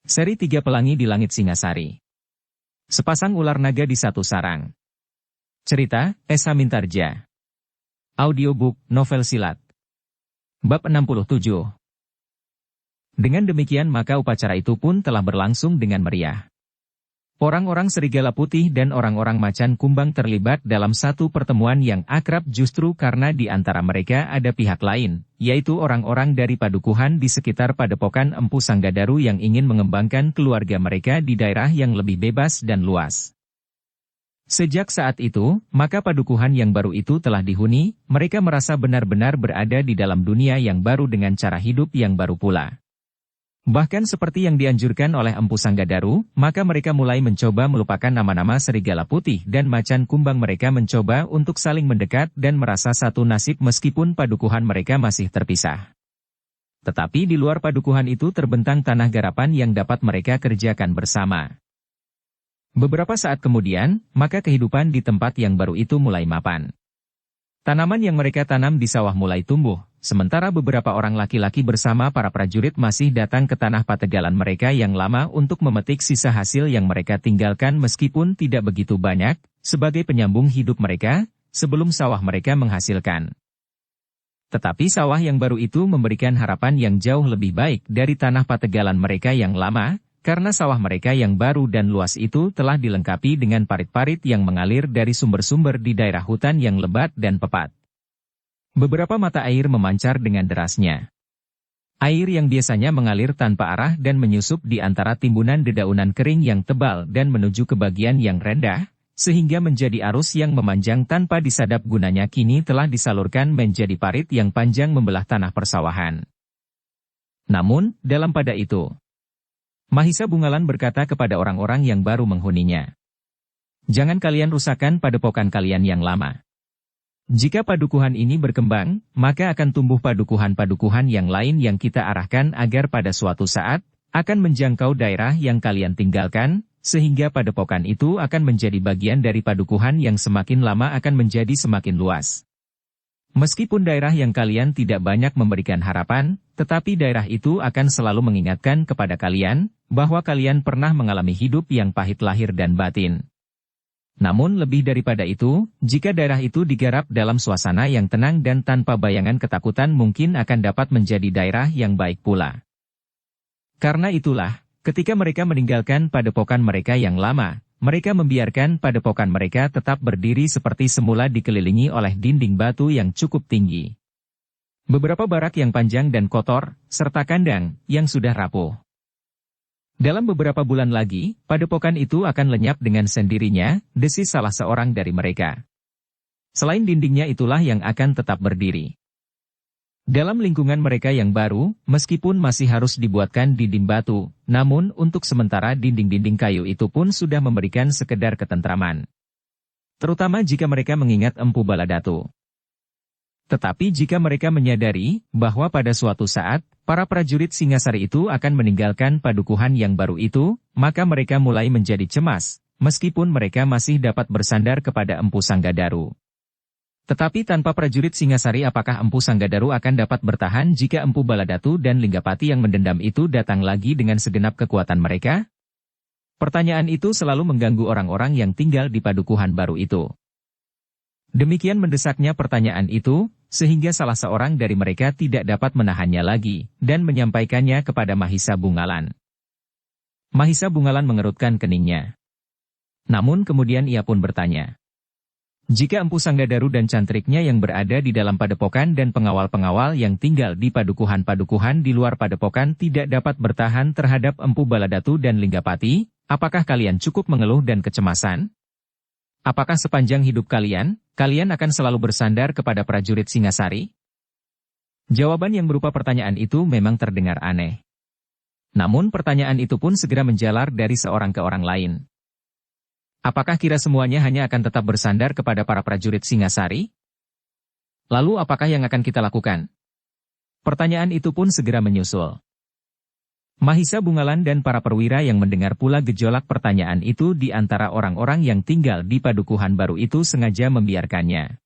Seri 3 Pelangi di Langit Singasari. Sepasang ular naga di satu sarang. Cerita, Esa Mintarja. Audiobook, novel silat. Bab 67. Dengan demikian maka upacara itu pun telah berlangsung dengan meriah. Orang-orang serigala putih dan orang-orang macan kumbang terlibat dalam satu pertemuan yang akrab justru karena di antara mereka ada pihak lain, yaitu orang-orang dari padukuhan di sekitar padepokan Empu Sanggadaru yang ingin mengembangkan keluarga mereka di daerah yang lebih bebas dan luas. Sejak saat itu, maka padukuhan yang baru itu telah dihuni, mereka merasa benar-benar berada di dalam dunia yang baru dengan cara hidup yang baru pula. Bahkan seperti yang dianjurkan oleh Empu Sanggadaru, maka mereka mulai mencoba melupakan nama-nama serigala putih dan macan kumbang. Mereka mencoba untuk saling mendekat dan merasa satu nasib meskipun padukuhan mereka masih terpisah. Tetapi di luar padukuhan itu terbentang tanah garapan yang dapat mereka kerjakan bersama. Beberapa saat kemudian, maka kehidupan di tempat yang baru itu mulai mapan. Tanaman yang mereka tanam di sawah mulai tumbuh, sementara beberapa orang laki-laki bersama para prajurit masih datang ke tanah pategalan mereka yang lama untuk memetik sisa hasil yang mereka tinggalkan meskipun tidak begitu banyak, sebagai penyambung hidup mereka, sebelum sawah mereka menghasilkan. Tetapi sawah yang baru itu memberikan harapan yang jauh lebih baik dari tanah pategalan mereka yang lama, karena sawah mereka yang baru dan luas itu telah dilengkapi dengan parit-parit yang mengalir dari sumber-sumber di daerah hutan yang lebat dan pepat. Beberapa mata air memancar dengan derasnya. Air yang biasanya mengalir tanpa arah dan menyusup di antara timbunan dedaunan kering yang tebal dan menuju ke bagian yang rendah, sehingga menjadi arus yang memanjang tanpa disadap gunanya kini telah disalurkan menjadi parit yang panjang membelah tanah persawahan. Namun, dalam pada itu, Mahisa Bungalan berkata kepada orang-orang yang baru menghuninya, "Jangan kalian rusakkan padepokan kalian yang lama. Jika padukuhan ini berkembang, maka akan tumbuh padukuhan-padukuhan yang lain yang kita arahkan agar pada suatu saat, akan menjangkau daerah yang kalian tinggalkan, sehingga padepokan itu akan menjadi bagian dari padukuhan yang semakin lama akan menjadi semakin luas. Meskipun daerah yang kalian tidak banyak memberikan harapan, tetapi daerah itu akan selalu mengingatkan kepada kalian, bahwa kalian pernah mengalami hidup yang pahit lahir dan batin. Namun lebih daripada itu, jika daerah itu digarap dalam suasana yang tenang dan tanpa bayangan ketakutan mungkin akan dapat menjadi daerah yang baik pula. Karena itulah, ketika mereka meninggalkan padepokan mereka yang lama, mereka membiarkan padepokan mereka tetap berdiri seperti semula dikelilingi oleh dinding batu yang cukup tinggi. Beberapa barak yang panjang dan kotor, serta kandang yang sudah rapuh. Dalam beberapa bulan lagi, padepokan itu akan lenyap dengan sendirinya, desis salah seorang dari mereka. Selain dindingnya itulah yang akan tetap berdiri. Dalam lingkungan mereka yang baru, meskipun masih harus dibuatkan dinding batu, namun untuk sementara dinding-dinding kayu itu pun sudah memberikan sekedar ketentraman. Terutama jika mereka mengingat Empu Baladatu. Tetapi jika mereka menyadari bahwa pada suatu saat, para prajurit Singasari itu akan meninggalkan padukuhan yang baru itu, maka mereka mulai menjadi cemas, meskipun mereka masih dapat bersandar kepada Empu Sanggadaru. Tetapi tanpa prajurit Singasari apakah Empu Sanggadaru akan dapat bertahan jika Empu Baladatu dan Linggapati yang mendendam itu datang lagi dengan segenap kekuatan mereka? Pertanyaan itu selalu mengganggu orang-orang yang tinggal di padukuhan baru itu. Demikian mendesaknya pertanyaan itu, sehingga salah seorang dari mereka tidak dapat menahannya lagi, dan menyampaikannya kepada Mahisa Bungalan. Mahisa Bungalan mengerutkan keningnya. Namun kemudian ia pun bertanya, jika Empu Sanggadaru dan cantriknya yang berada di dalam padepokan dan pengawal-pengawal yang tinggal di padukuhan-padukuhan di luar padepokan tidak dapat bertahan terhadap Empu Baladatu dan Linggapati, apakah kalian cukup mengeluh dan kecemasan? Apakah sepanjang hidup kalian akan selalu bersandar kepada prajurit Singasari? Jawaban yang berupa pertanyaan itu memang terdengar aneh. Namun pertanyaan itu pun segera menjalar dari seorang ke orang lain. Apakah kira semuanya hanya akan tetap bersandar kepada para prajurit Singasari? Lalu apakah yang akan kita lakukan? Pertanyaan itu pun segera menyusul. Mahisa Bungalan dan para perwira yang mendengar pula gejolak pertanyaan itu di antara orang-orang yang tinggal di padukuhan baru itu sengaja membiarkannya.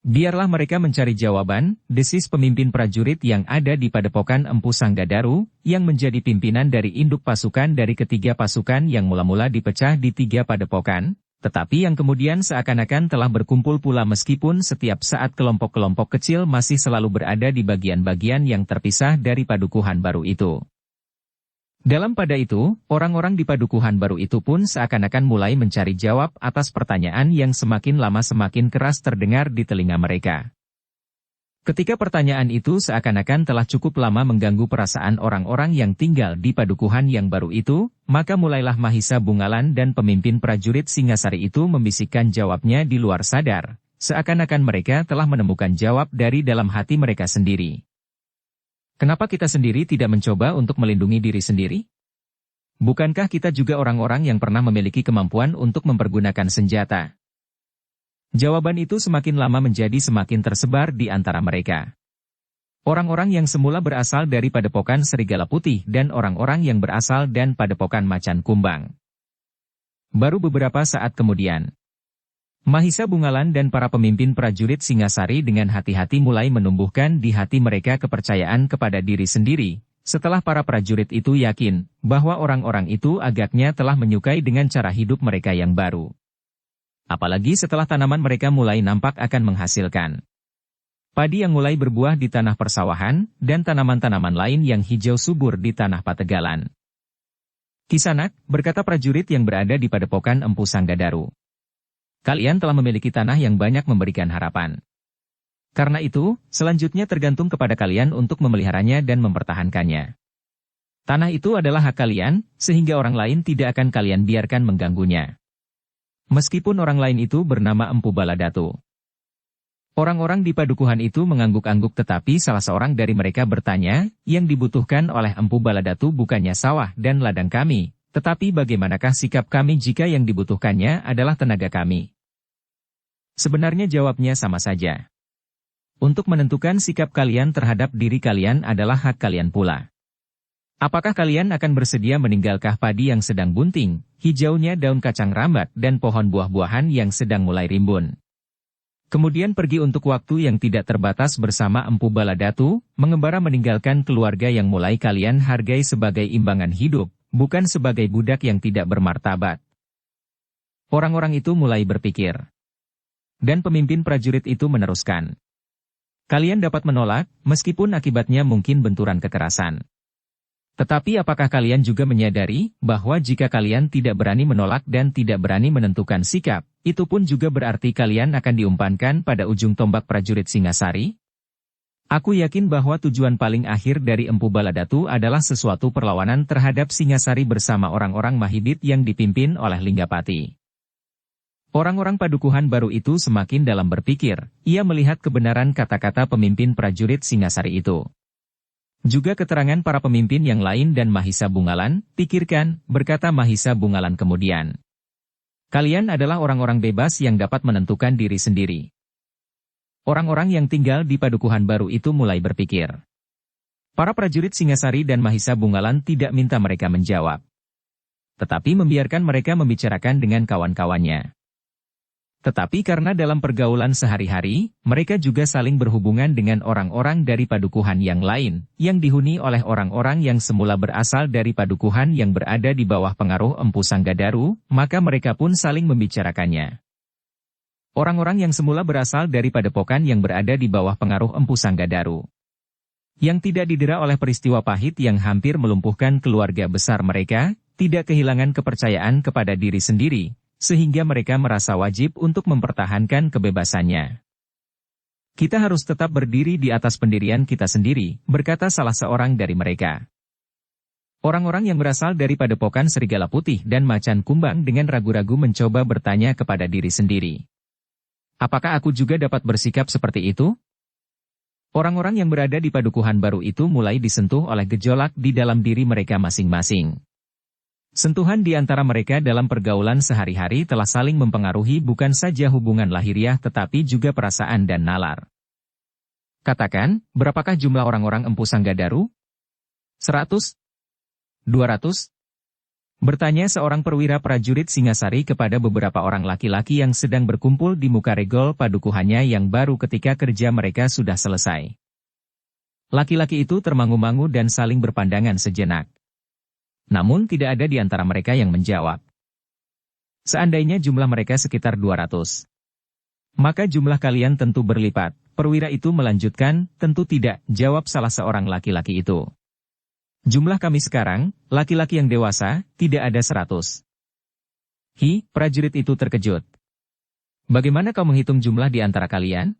Biarlah mereka mencari jawaban, desis pemimpin prajurit yang ada di padepokan Empu Sanggadaru, yang menjadi pimpinan dari induk pasukan dari ketiga pasukan yang mula-mula dipecah di tiga padepokan, tetapi yang kemudian seakan-akan telah berkumpul pula meskipun setiap saat kelompok-kelompok kecil masih selalu berada di bagian-bagian yang terpisah dari padukuhan baru itu. Dalam pada itu, orang-orang di padukuhan baru itu pun seakan-akan mulai mencari jawab atas pertanyaan yang semakin lama semakin keras terdengar di telinga mereka. Ketika pertanyaan itu seakan-akan telah cukup lama mengganggu perasaan orang-orang yang tinggal di padukuhan yang baru itu, maka mulailah Mahisa Bungalan dan pemimpin prajurit Singasari itu membisikkan jawabnya di luar sadar, seakan-akan mereka telah menemukan jawab dari dalam hati mereka sendiri. Kenapa kita sendiri tidak mencoba untuk melindungi diri sendiri? Bukankah kita juga orang-orang yang pernah memiliki kemampuan untuk mempergunakan senjata? Jawaban itu semakin lama menjadi semakin tersebar di antara mereka. Orang-orang yang semula berasal dari padepokan Serigala Putih dan orang-orang yang berasal dan padepokan Macan Kumbang. Baru beberapa saat kemudian, Mahisa Bungalan dan para pemimpin prajurit Singasari dengan hati-hati mulai menumbuhkan di hati mereka kepercayaan kepada diri sendiri, setelah para prajurit itu yakin bahwa orang-orang itu agaknya telah menyukai dengan cara hidup mereka yang baru. Apalagi setelah tanaman mereka mulai nampak akan menghasilkan padi yang mulai berbuah di tanah persawahan, dan tanaman-tanaman lain yang hijau subur di tanah Pategalan. Kisanak, berkata prajurit yang berada di padepokan Empu Sanggadaru, kalian telah memiliki tanah yang banyak memberikan harapan. Karena itu, selanjutnya tergantung kepada kalian untuk memeliharanya dan mempertahankannya. Tanah itu adalah hak kalian, sehingga orang lain tidak akan kalian biarkan mengganggunya. Meskipun orang lain itu bernama Empu Baladatu. Orang-orang di padukuhan itu mengangguk-angguk tetapi salah seorang dari mereka bertanya, yang dibutuhkan oleh Empu Baladatu bukannya sawah dan ladang kami, tetapi bagaimanakah sikap kami jika yang dibutuhkannya adalah tenaga kami? Sebenarnya jawabnya sama saja. Untuk menentukan sikap kalian terhadap diri kalian adalah hak kalian pula. Apakah kalian akan bersedia meninggalkah padi yang sedang bunting, hijaunya daun kacang rambat dan pohon buah-buahan yang sedang mulai rimbun? Kemudian pergi untuk waktu yang tidak terbatas bersama Empu Baladatu, mengembara meninggalkan keluarga yang mulai kalian hargai sebagai imbangan hidup, bukan sebagai budak yang tidak bermartabat. Orang-orang itu mulai berpikir. Dan pemimpin prajurit itu meneruskan. Kalian dapat menolak, meskipun akibatnya mungkin benturan kekerasan. Tetapi apakah kalian juga menyadari bahwa jika kalian tidak berani menolak dan tidak berani menentukan sikap, itu pun juga berarti kalian akan diumpankan pada ujung tombak prajurit Singasari? Aku yakin bahwa tujuan paling akhir dari Empu Baladatu adalah sesuatu perlawanan terhadap Singasari bersama orang-orang Mahibit yang dipimpin oleh Linggapati. Orang-orang padukuhan baru itu semakin dalam berpikir, ia melihat kebenaran kata-kata pemimpin prajurit Singasari itu. Juga keterangan para pemimpin yang lain dan Mahisa Bungalan, pikirkan, berkata Mahisa Bungalan kemudian. Kalian adalah orang-orang bebas yang dapat menentukan diri sendiri. Orang-orang yang tinggal di padukuhan baru itu mulai berpikir. Para prajurit Singasari dan Mahisa Bungalan tidak minta mereka menjawab. Tetapi membiarkan mereka membicarakan dengan kawan-kawannya. Tetapi karena dalam pergaulan sehari-hari, mereka juga saling berhubungan dengan orang-orang dari padukuhan yang lain, yang dihuni oleh orang-orang yang semula berasal dari padukuhan yang berada di bawah pengaruh Empu Sanggadaru, maka mereka pun saling membicarakannya. Orang-orang yang semula berasal dari padepokan yang berada di bawah pengaruh Empu Sanggadaru, yang tidak didera oleh peristiwa pahit yang hampir melumpuhkan keluarga besar mereka, tidak kehilangan kepercayaan kepada diri sendiri, sehingga mereka merasa wajib untuk mempertahankan kebebasannya. Kita harus tetap berdiri di atas pendirian kita sendiri, berkata salah seorang dari mereka. Orang-orang yang berasal dari padepokan Serigala Putih dan Macan Kumbang dengan ragu-ragu mencoba bertanya kepada diri sendiri. Apakah aku juga dapat bersikap seperti itu? Orang-orang yang berada di padukuhan baru itu mulai disentuh oleh gejolak di dalam diri mereka masing-masing. Sentuhan di antara mereka dalam pergaulan sehari-hari telah saling mempengaruhi bukan saja hubungan lahiriah tetapi juga perasaan dan nalar. Katakan, berapakah jumlah orang-orang Empu Sanggadaru? 100? 200? Bertanya seorang perwira prajurit Singasari kepada beberapa orang laki-laki yang sedang berkumpul di muka regol padukuhannya yang baru ketika kerja mereka sudah selesai. Laki-laki itu termangu-mangu dan saling berpandangan sejenak. Namun tidak ada di antara mereka yang menjawab. Seandainya jumlah mereka sekitar 200. Maka jumlah kalian tentu berlipat. Perwira itu melanjutkan, tentu tidak, jawab salah seorang laki-laki itu. Jumlah kami sekarang, laki-laki yang dewasa, tidak ada 100. Prajurit itu terkejut. Bagaimana kau menghitung jumlah di antara kalian?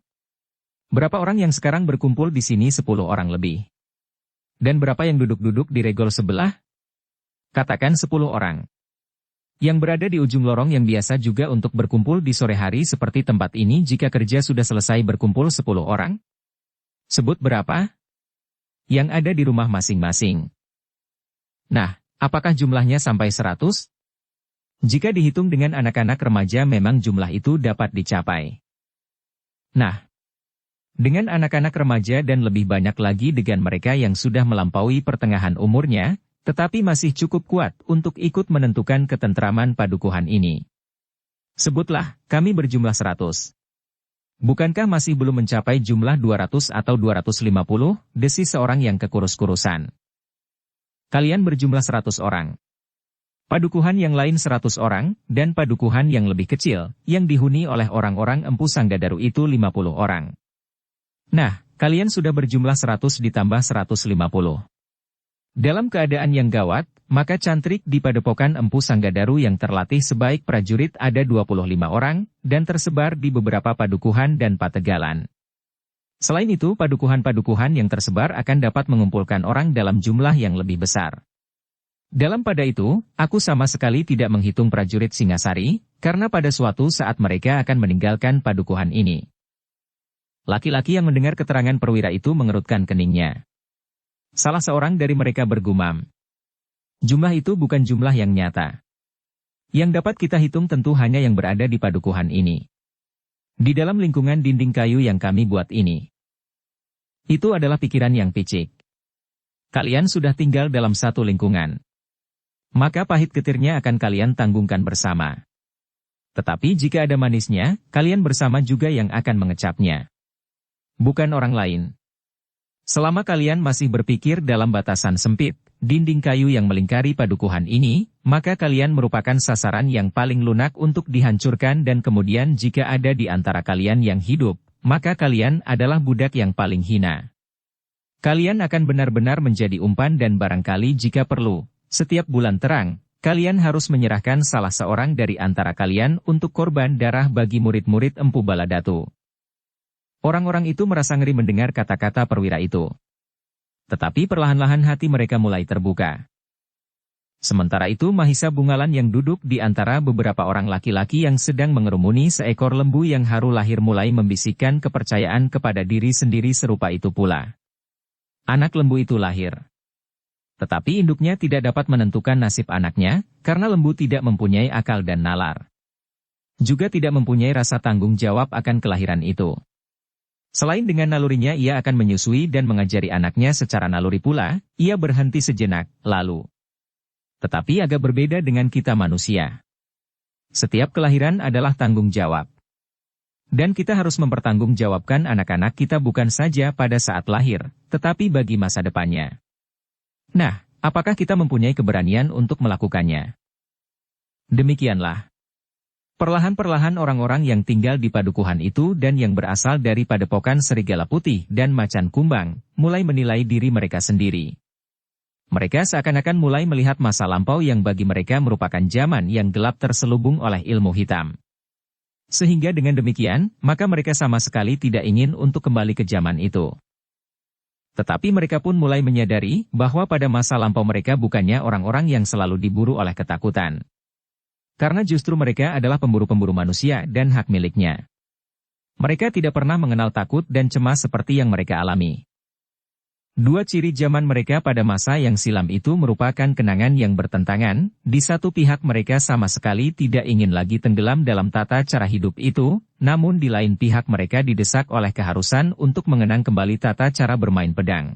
Berapa orang yang sekarang berkumpul di sini? 10 orang lebih. Dan berapa yang duduk-duduk di regol sebelah? Katakan 10 orang. Yang berada di ujung lorong yang biasa juga untuk berkumpul di sore hari seperti tempat ini jika kerja sudah selesai berkumpul 10 orang? Sebut berapa? Yang ada di rumah masing-masing. Nah, apakah jumlahnya sampai 100? Jika dihitung dengan anak-anak remaja memang jumlah itu dapat dicapai. Nah, dengan anak-anak remaja dan lebih banyak lagi dengan mereka yang sudah melampaui pertengahan umurnya, tetapi masih cukup kuat untuk ikut menentukan ketentraman padukuhan ini. Sebutlah, kami berjumlah 100. Bukankah masih belum mencapai jumlah 200 atau 250? Desis seorang yang kekurus-kurusan. Kalian berjumlah 100 orang. Padukuhan yang lain 100 orang, dan padukuhan yang lebih kecil, yang dihuni oleh orang-orang Empu Sanggadaru itu 50 orang. Nah, kalian sudah berjumlah 100 ditambah 150. Dalam keadaan yang gawat, maka cantrik di padepokan Empu Sanggadaru yang terlatih sebaik prajurit ada 25 orang, dan tersebar di beberapa padukuhan dan pategalan. Selain itu, padukuhan-padukuhan yang tersebar akan dapat mengumpulkan orang dalam jumlah yang lebih besar. Dalam pada itu, aku sama sekali tidak menghitung prajurit Singasari, karena pada suatu saat mereka akan meninggalkan padukuhan ini. Laki-laki yang mendengar keterangan perwira itu mengerutkan keningnya. Salah seorang dari mereka bergumam. Jumlah itu bukan jumlah yang nyata. Yang dapat kita hitung tentu hanya yang berada di padukuhan ini. Di dalam lingkungan dinding kayu yang kami buat ini. Itu adalah pikiran yang picik. Kalian sudah tinggal dalam satu lingkungan. Maka pahit getirnya akan kalian tanggungkan bersama. Tetapi jika ada manisnya, kalian bersama juga yang akan mengecapnya. Bukan orang lain. Selama kalian masih berpikir dalam batasan sempit, dinding kayu yang melingkari padukuhan ini, maka kalian merupakan sasaran yang paling lunak untuk dihancurkan dan kemudian jika ada di antara kalian yang hidup, maka kalian adalah budak yang paling hina. Kalian akan benar-benar menjadi umpan dan barangkali jika perlu, setiap bulan terang, kalian harus menyerahkan salah seorang dari antara kalian untuk korban darah bagi murid-murid Empu Baladatu. Orang-orang itu merasa ngeri mendengar kata-kata perwira itu. Tetapi perlahan-lahan hati mereka mulai terbuka. Sementara itu Mahisa Bungalan yang duduk di antara beberapa orang laki-laki yang sedang mengerumuni seekor lembu yang haru lahir mulai membisikkan kepercayaan kepada diri sendiri serupa itu pula. Anak lembu itu lahir. Tetapi induknya tidak dapat menentukan nasib anaknya, karena lembu tidak mempunyai akal dan nalar. Juga tidak mempunyai rasa tanggung jawab akan kelahiran itu. Selain dengan nalurinya ia akan menyusui dan mengajari anaknya secara naluri pula, ia berhenti sejenak, lalu. Tetapi agak berbeda dengan kita manusia. Setiap kelahiran adalah tanggung jawab. Dan kita harus mempertanggungjawabkan anak-anak kita bukan saja pada saat lahir, tetapi bagi masa depannya. Nah, apakah kita mempunyai keberanian untuk melakukannya? Demikianlah. Perlahan-perlahan orang-orang yang tinggal di padukuhan itu dan yang berasal dari padepokan Serigala Putih dan Macan Kumbang, mulai menilai diri mereka sendiri. Mereka seakan-akan mulai melihat masa lampau yang bagi mereka merupakan zaman yang gelap terselubung oleh ilmu hitam. Sehingga dengan demikian, maka mereka sama sekali tidak ingin untuk kembali ke zaman itu. Tetapi mereka pun mulai menyadari bahwa pada masa lampau mereka bukannya orang-orang yang selalu diburu oleh ketakutan. Karena justru mereka adalah pemburu-pemburu manusia dan hak miliknya. Mereka tidak pernah mengenal takut dan cemas seperti yang mereka alami. Dua ciri zaman mereka pada masa yang silam itu merupakan kenangan yang bertentangan. Di satu pihak mereka sama sekali tidak ingin lagi tenggelam dalam tata cara hidup itu, namun di lain pihak mereka didesak oleh keharusan untuk mengenang kembali tata cara bermain pedang.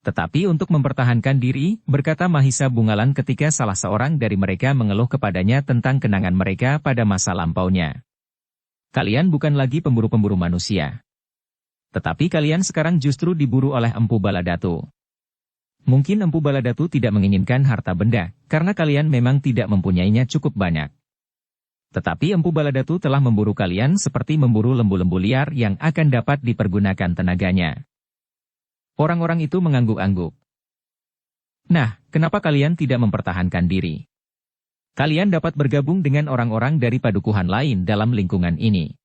Tetapi untuk mempertahankan diri, berkata Mahisa Bungalan ketika salah seorang dari mereka mengeluh kepadanya tentang kenangan mereka pada masa lampaunya. Kalian bukan lagi pemburu-pemburu manusia. Tetapi kalian sekarang justru diburu oleh Empu Baladatu. Mungkin Empu Baladatu tidak menginginkan harta benda, karena kalian memang tidak mempunyainya cukup banyak. Tetapi Empu Baladatu telah memburu kalian seperti memburu lembu-lembu liar yang akan dapat dipergunakan tenaganya. Orang-orang itu mengangguk-angguk. Nah, kenapa kalian tidak mempertahankan diri? Kalian dapat bergabung dengan orang-orang dari padukuhan lain dalam lingkungan ini.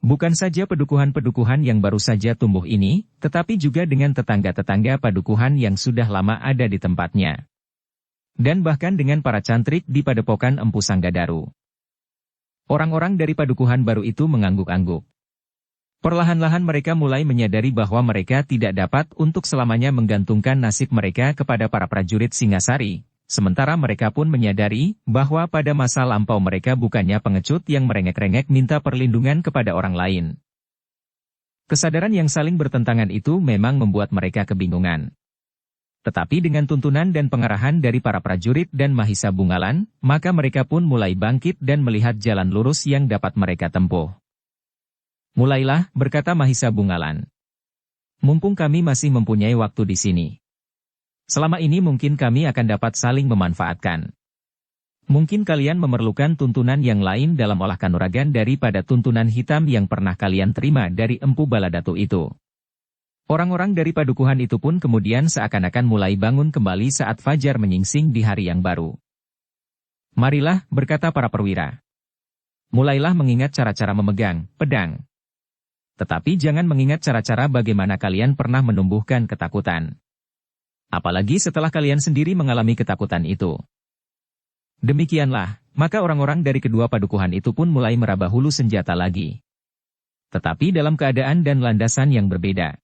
Bukan saja padukuhan-padukuhan yang baru saja tumbuh ini, tetapi juga dengan tetangga-tetangga padukuhan yang sudah lama ada di tempatnya. Dan bahkan dengan para cantrik di padepokan Empu Sanggadaru. Orang-orang dari padukuhan baru itu mengangguk-angguk. Perlahan-lahan mereka mulai menyadari bahwa mereka tidak dapat untuk selamanya menggantungkan nasib mereka kepada para prajurit Singasari. Sementara mereka pun menyadari bahwa pada masa lampau mereka bukannya pengecut yang merengek-rengek minta perlindungan kepada orang lain. Kesadaran yang saling bertentangan itu memang membuat mereka kebingungan. Tetapi dengan tuntunan dan pengarahan dari para prajurit dan Mahisa Bungalan, maka mereka pun mulai bangkit dan melihat jalan lurus yang dapat mereka tempuh. Mulailah, berkata Mahisa Bungalan. Mumpung kami masih mempunyai waktu di sini. Selama ini mungkin kami akan dapat saling memanfaatkan. Mungkin kalian memerlukan tuntunan yang lain dalam olah kanuragan daripada tuntunan hitam yang pernah kalian terima dari Empu Baladatu itu. Orang-orang dari padukuhan itu pun kemudian seakan-akan mulai bangun kembali saat fajar menyingsing di hari yang baru. Marilah, berkata para perwira. Mulailah mengingat cara-cara memegang pedang. Tetapi jangan mengingat cara-cara bagaimana kalian pernah menumbuhkan ketakutan. Apalagi setelah kalian sendiri mengalami ketakutan itu. Demikianlah, maka orang-orang dari kedua padukuhan itu pun mulai meraba hulu senjata lagi. Tetapi dalam keadaan dan landasan yang berbeda.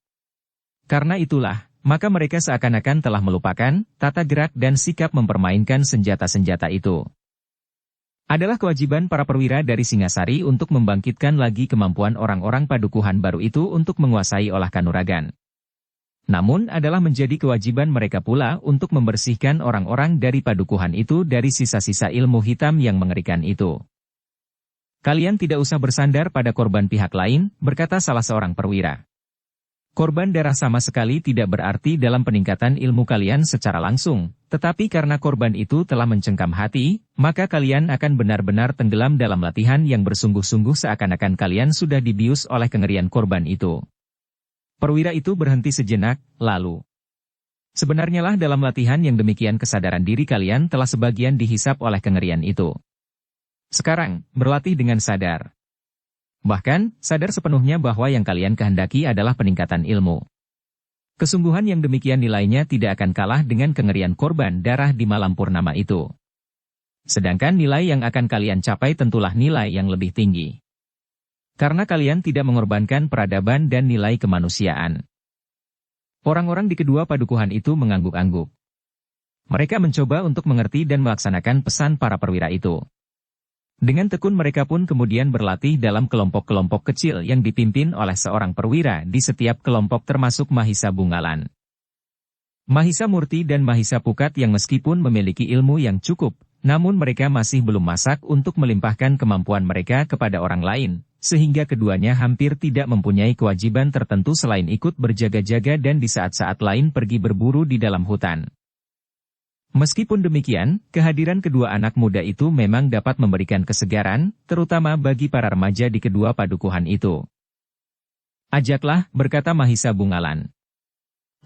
Karena itulah, maka mereka seakan-akan telah melupakan tata gerak dan sikap mempermainkan senjata-senjata itu. Adalah kewajiban para perwira dari Singasari untuk membangkitkan lagi kemampuan orang-orang padukuhan baru itu untuk menguasai olah kanuragan. Namun adalah menjadi kewajiban mereka pula untuk membersihkan orang-orang dari padukuhan itu dari sisa-sisa ilmu hitam yang mengerikan itu. Kalian tidak usah bersandar pada korban pihak lain, berkata salah seorang perwira. Korban darah sama sekali tidak berarti dalam peningkatan ilmu kalian secara langsung, tetapi karena korban itu telah mencengkam hati, maka kalian akan benar-benar tenggelam dalam latihan yang bersungguh-sungguh seakan-akan kalian sudah dibius oleh kengerian korban itu. Perwira itu berhenti sejenak, lalu. Sebenarnya lah dalam latihan yang demikian kesadaran diri kalian telah sebagian dihisap oleh kengerian itu. Sekarang, berlatih dengan sadar. Bahkan, sadar sepenuhnya bahwa yang kalian kehendaki adalah peningkatan ilmu. Kesungguhan yang demikian nilainya tidak akan kalah dengan kengerian korban darah di malam purnama itu. Sedangkan nilai yang akan kalian capai tentulah nilai yang lebih tinggi. Karena kalian tidak mengorbankan peradaban dan nilai kemanusiaan. Orang-orang di kedua padukuhan itu mengangguk-angguk. Mereka mencoba untuk mengerti dan melaksanakan pesan para perwira itu. Dengan tekun mereka pun kemudian berlatih dalam kelompok-kelompok kecil yang dipimpin oleh seorang perwira di setiap kelompok termasuk Mahisa Bungalan. Mahisa Murti dan Mahisa Pukat yang meskipun memiliki ilmu yang cukup, namun mereka masih belum masak untuk melimpahkan kemampuan mereka kepada orang lain. Sehingga keduanya hampir tidak mempunyai kewajiban tertentu selain ikut berjaga-jaga dan di saat-saat lain pergi berburu di dalam hutan. Meskipun demikian, kehadiran kedua anak muda itu memang dapat memberikan kesegaran, terutama bagi para remaja di kedua padukuhan itu. Ajaklah, berkata Mahisa Bungalan.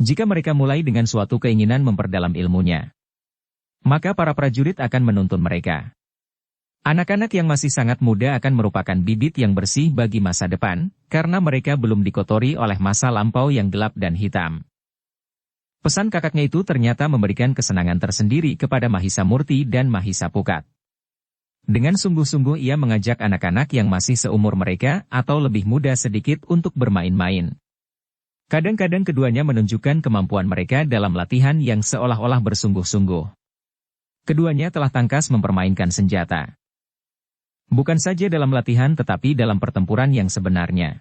Jika mereka mulai dengan suatu keinginan memperdalam ilmunya, maka para prajurit akan menuntun mereka. Anak-anak yang masih sangat muda akan merupakan bibit yang bersih bagi masa depan, karena mereka belum dikotori oleh masa lampau yang gelap dan hitam. Pesan kakaknya itu ternyata memberikan kesenangan tersendiri kepada Mahisa Murti dan Mahisa Pukat. Dengan sungguh-sungguh ia mengajak anak-anak yang masih seumur mereka atau lebih muda sedikit untuk bermain-main. Kadang-kadang keduanya menunjukkan kemampuan mereka dalam latihan yang seolah-olah bersungguh-sungguh. Keduanya telah tangkas mempermainkan senjata. Bukan saja dalam latihan tetapi dalam pertempuran yang sebenarnya.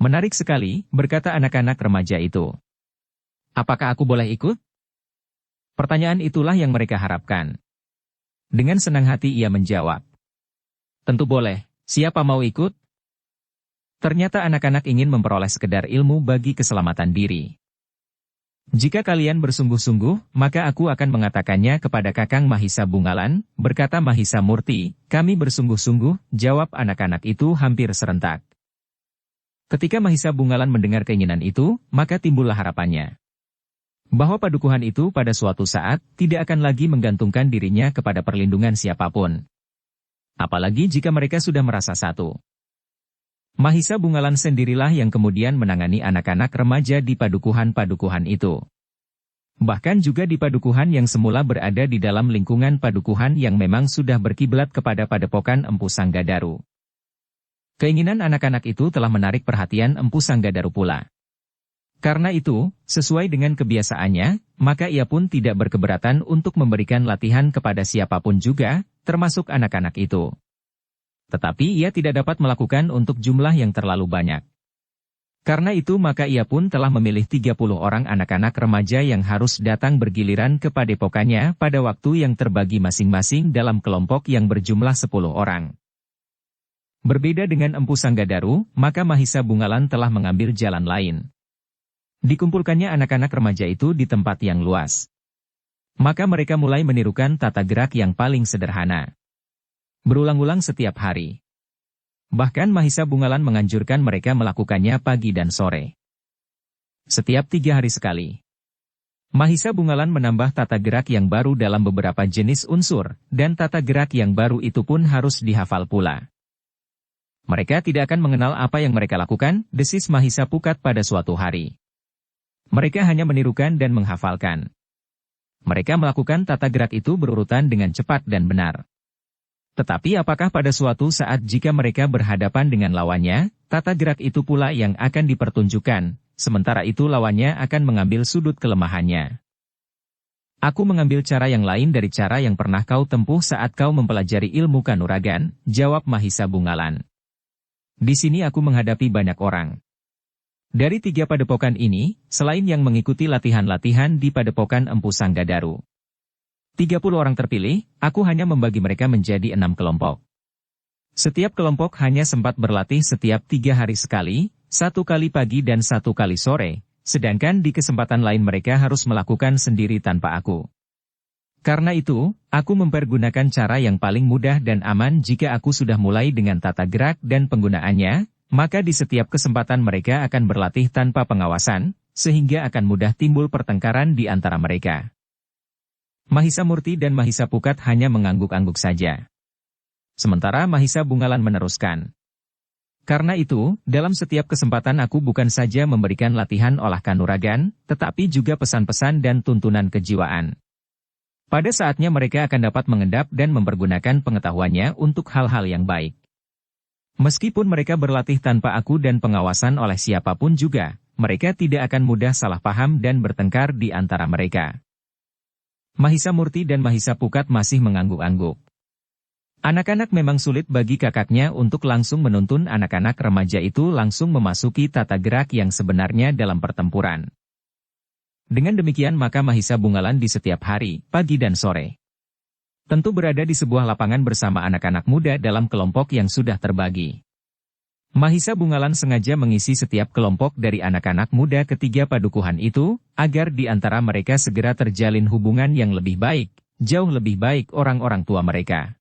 Menarik sekali, berkata anak-anak remaja itu. Apakah aku boleh ikut? Pertanyaan itulah yang mereka harapkan. Dengan senang hati ia menjawab. Tentu boleh, siapa mau ikut? Ternyata anak-anak ingin memperoleh sekedar ilmu bagi keselamatan diri. Jika kalian bersungguh-sungguh, maka aku akan mengatakannya kepada Kakang Mahisa Bungalan, berkata Mahisa Murti. Kami bersungguh-sungguh, jawab anak-anak itu hampir serentak. Ketika Mahisa Bungalan mendengar keinginan itu, maka timbullah harapannya. Bahwa padukuhan itu pada suatu saat, tidak akan lagi menggantungkan dirinya kepada perlindungan siapapun. Apalagi jika mereka sudah merasa satu. Mahisa Bungalan sendirilah yang kemudian menangani anak-anak remaja di padukuhan-padukuhan itu. Bahkan juga di padukuhan yang semula berada di dalam lingkungan padukuhan yang memang sudah berkiblat kepada padepokan Empu Sanggadaru. Keinginan anak-anak itu telah menarik perhatian Empu Sanggadaru pula. Karena itu, sesuai dengan kebiasaannya, maka ia pun tidak berkeberatan untuk memberikan latihan kepada siapapun juga, termasuk anak-anak itu. Tetapi ia tidak dapat melakukan untuk jumlah yang terlalu banyak. Karena itu maka ia pun telah memilih 30 orang anak-anak remaja yang harus datang bergiliran ke padepokannya pada waktu yang terbagi masing-masing dalam kelompok yang berjumlah 10 orang. Berbeda dengan Empu Sanggadaru, maka Mahisa Bungalan telah mengambil jalan lain. Dikumpulkannya anak-anak remaja itu di tempat yang luas. Maka mereka mulai menirukan tata gerak yang paling sederhana. Berulang-ulang setiap hari. Bahkan Mahisa Bungalan menganjurkan mereka melakukannya pagi dan sore. Setiap 3 hari sekali. Mahisa Bungalan menambah tata gerak yang baru dalam beberapa jenis unsur, dan tata gerak yang baru itu pun harus dihafal pula. Mereka tidak akan mengenal apa yang mereka lakukan, desis Mahisa Pukat pada suatu hari. Mereka hanya menirukan dan menghafalkan. Mereka melakukan tata gerak itu berurutan dengan cepat dan benar. Tetapi apakah pada suatu saat jika mereka berhadapan dengan lawannya, tata gerak itu pula yang akan dipertunjukkan, sementara itu lawannya akan mengambil sudut kelemahannya. Aku mengambil cara yang lain dari cara yang pernah kau tempuh saat kau mempelajari ilmu kanuragan, jawab Mahisa Bungalan. Di sini aku menghadapi banyak orang. Dari 3 padepokan ini, selain yang mengikuti latihan-latihan di padepokan Empu Sanggadaru, 30 orang terpilih, aku hanya membagi mereka menjadi 6 kelompok. Setiap kelompok hanya sempat berlatih setiap 3 hari sekali, 1 kali pagi dan 1 kali sore, sedangkan di kesempatan lain mereka harus melakukan sendiri tanpa aku. Karena itu, aku mempergunakan cara yang paling mudah dan aman jika aku sudah mulai dengan tata gerak dan penggunaannya, maka di setiap kesempatan mereka akan berlatih tanpa pengawasan, sehingga akan mudah timbul pertengkaran di antara mereka. Mahisa Murti dan Mahisa Pukat hanya mengangguk-angguk saja. Sementara Mahisa Bungalan meneruskan. Karena itu, dalam setiap kesempatan aku bukan saja memberikan latihan olah kanuragan, tetapi juga pesan-pesan dan tuntunan kejiwaan. Pada saatnya mereka akan dapat mengendap dan mempergunakan pengetahuannya untuk hal-hal yang baik. Meskipun mereka berlatih tanpa aku dan pengawasan oleh siapapun juga, mereka tidak akan mudah salah paham dan bertengkar di antara mereka. Mahisa Murti dan Mahisa Pukat masih mengangguk-angguk. Anak-anak memang sulit bagi kakaknya untuk langsung menuntun anak-anak remaja itu langsung memasuki tata gerak yang sebenarnya dalam pertempuran. Dengan demikian maka Mahisa Bungalan di setiap hari, pagi dan sore, tentu berada di sebuah lapangan bersama anak-anak muda dalam kelompok yang sudah terbagi. Mahisa Bungalan sengaja mengisi setiap kelompok dari anak-anak muda ketiga padukuhan itu, agar di antara mereka segera terjalin hubungan yang lebih baik, jauh lebih baik orang-orang tua mereka.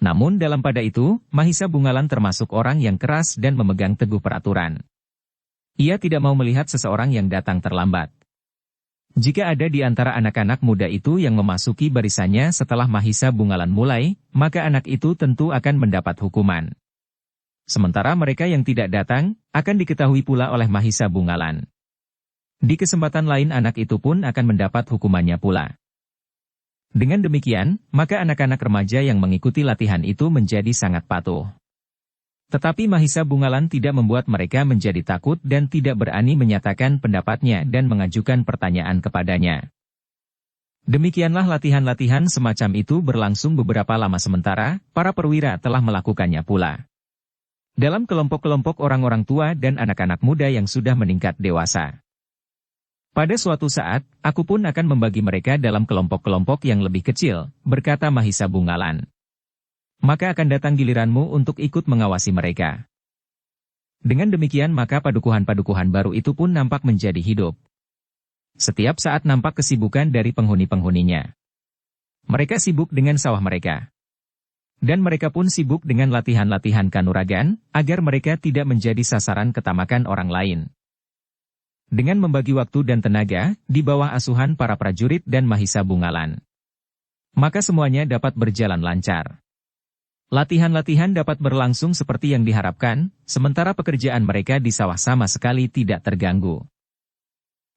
Namun dalam pada itu, Mahisa Bungalan termasuk orang yang keras dan memegang teguh peraturan. Ia tidak mau melihat seseorang yang datang terlambat. Jika ada di antara anak-anak muda itu yang memasuki barisannya setelah Mahisa Bungalan mulai, maka anak itu tentu akan mendapat hukuman. Sementara mereka yang tidak datang, akan diketahui pula oleh Mahisa Bungalan. Di kesempatan lain anak itu pun akan mendapat hukumannya pula. Dengan demikian, maka anak-anak remaja yang mengikuti latihan itu menjadi sangat patuh. Tetapi Mahisa Bungalan tidak membuat mereka menjadi takut dan tidak berani menyatakan pendapatnya dan mengajukan pertanyaan kepadanya. Demikianlah latihan-latihan semacam itu berlangsung beberapa lama sementara, para perwira telah melakukannya pula. Dalam kelompok-kelompok orang-orang tua dan anak-anak muda yang sudah meningkat dewasa. Pada suatu saat, aku pun akan membagi mereka dalam kelompok-kelompok yang lebih kecil, berkata Mahisa Bungalan. Maka akan datang giliranmu untuk ikut mengawasi mereka. Dengan demikian maka padukuhan-padukuhan baru itu pun nampak menjadi hidup. Setiap saat nampak kesibukan dari penghuni-penghuninya. Mereka sibuk dengan sawah mereka. Dan mereka pun sibuk dengan latihan-latihan kanuragan, agar mereka tidak menjadi sasaran ketamakan orang lain. Dengan membagi waktu dan tenaga, di bawah asuhan para prajurit dan Mahisa Bungalan, maka semuanya dapat berjalan lancar. Latihan-latihan dapat berlangsung seperti yang diharapkan, sementara pekerjaan mereka di sawah sama sekali tidak terganggu.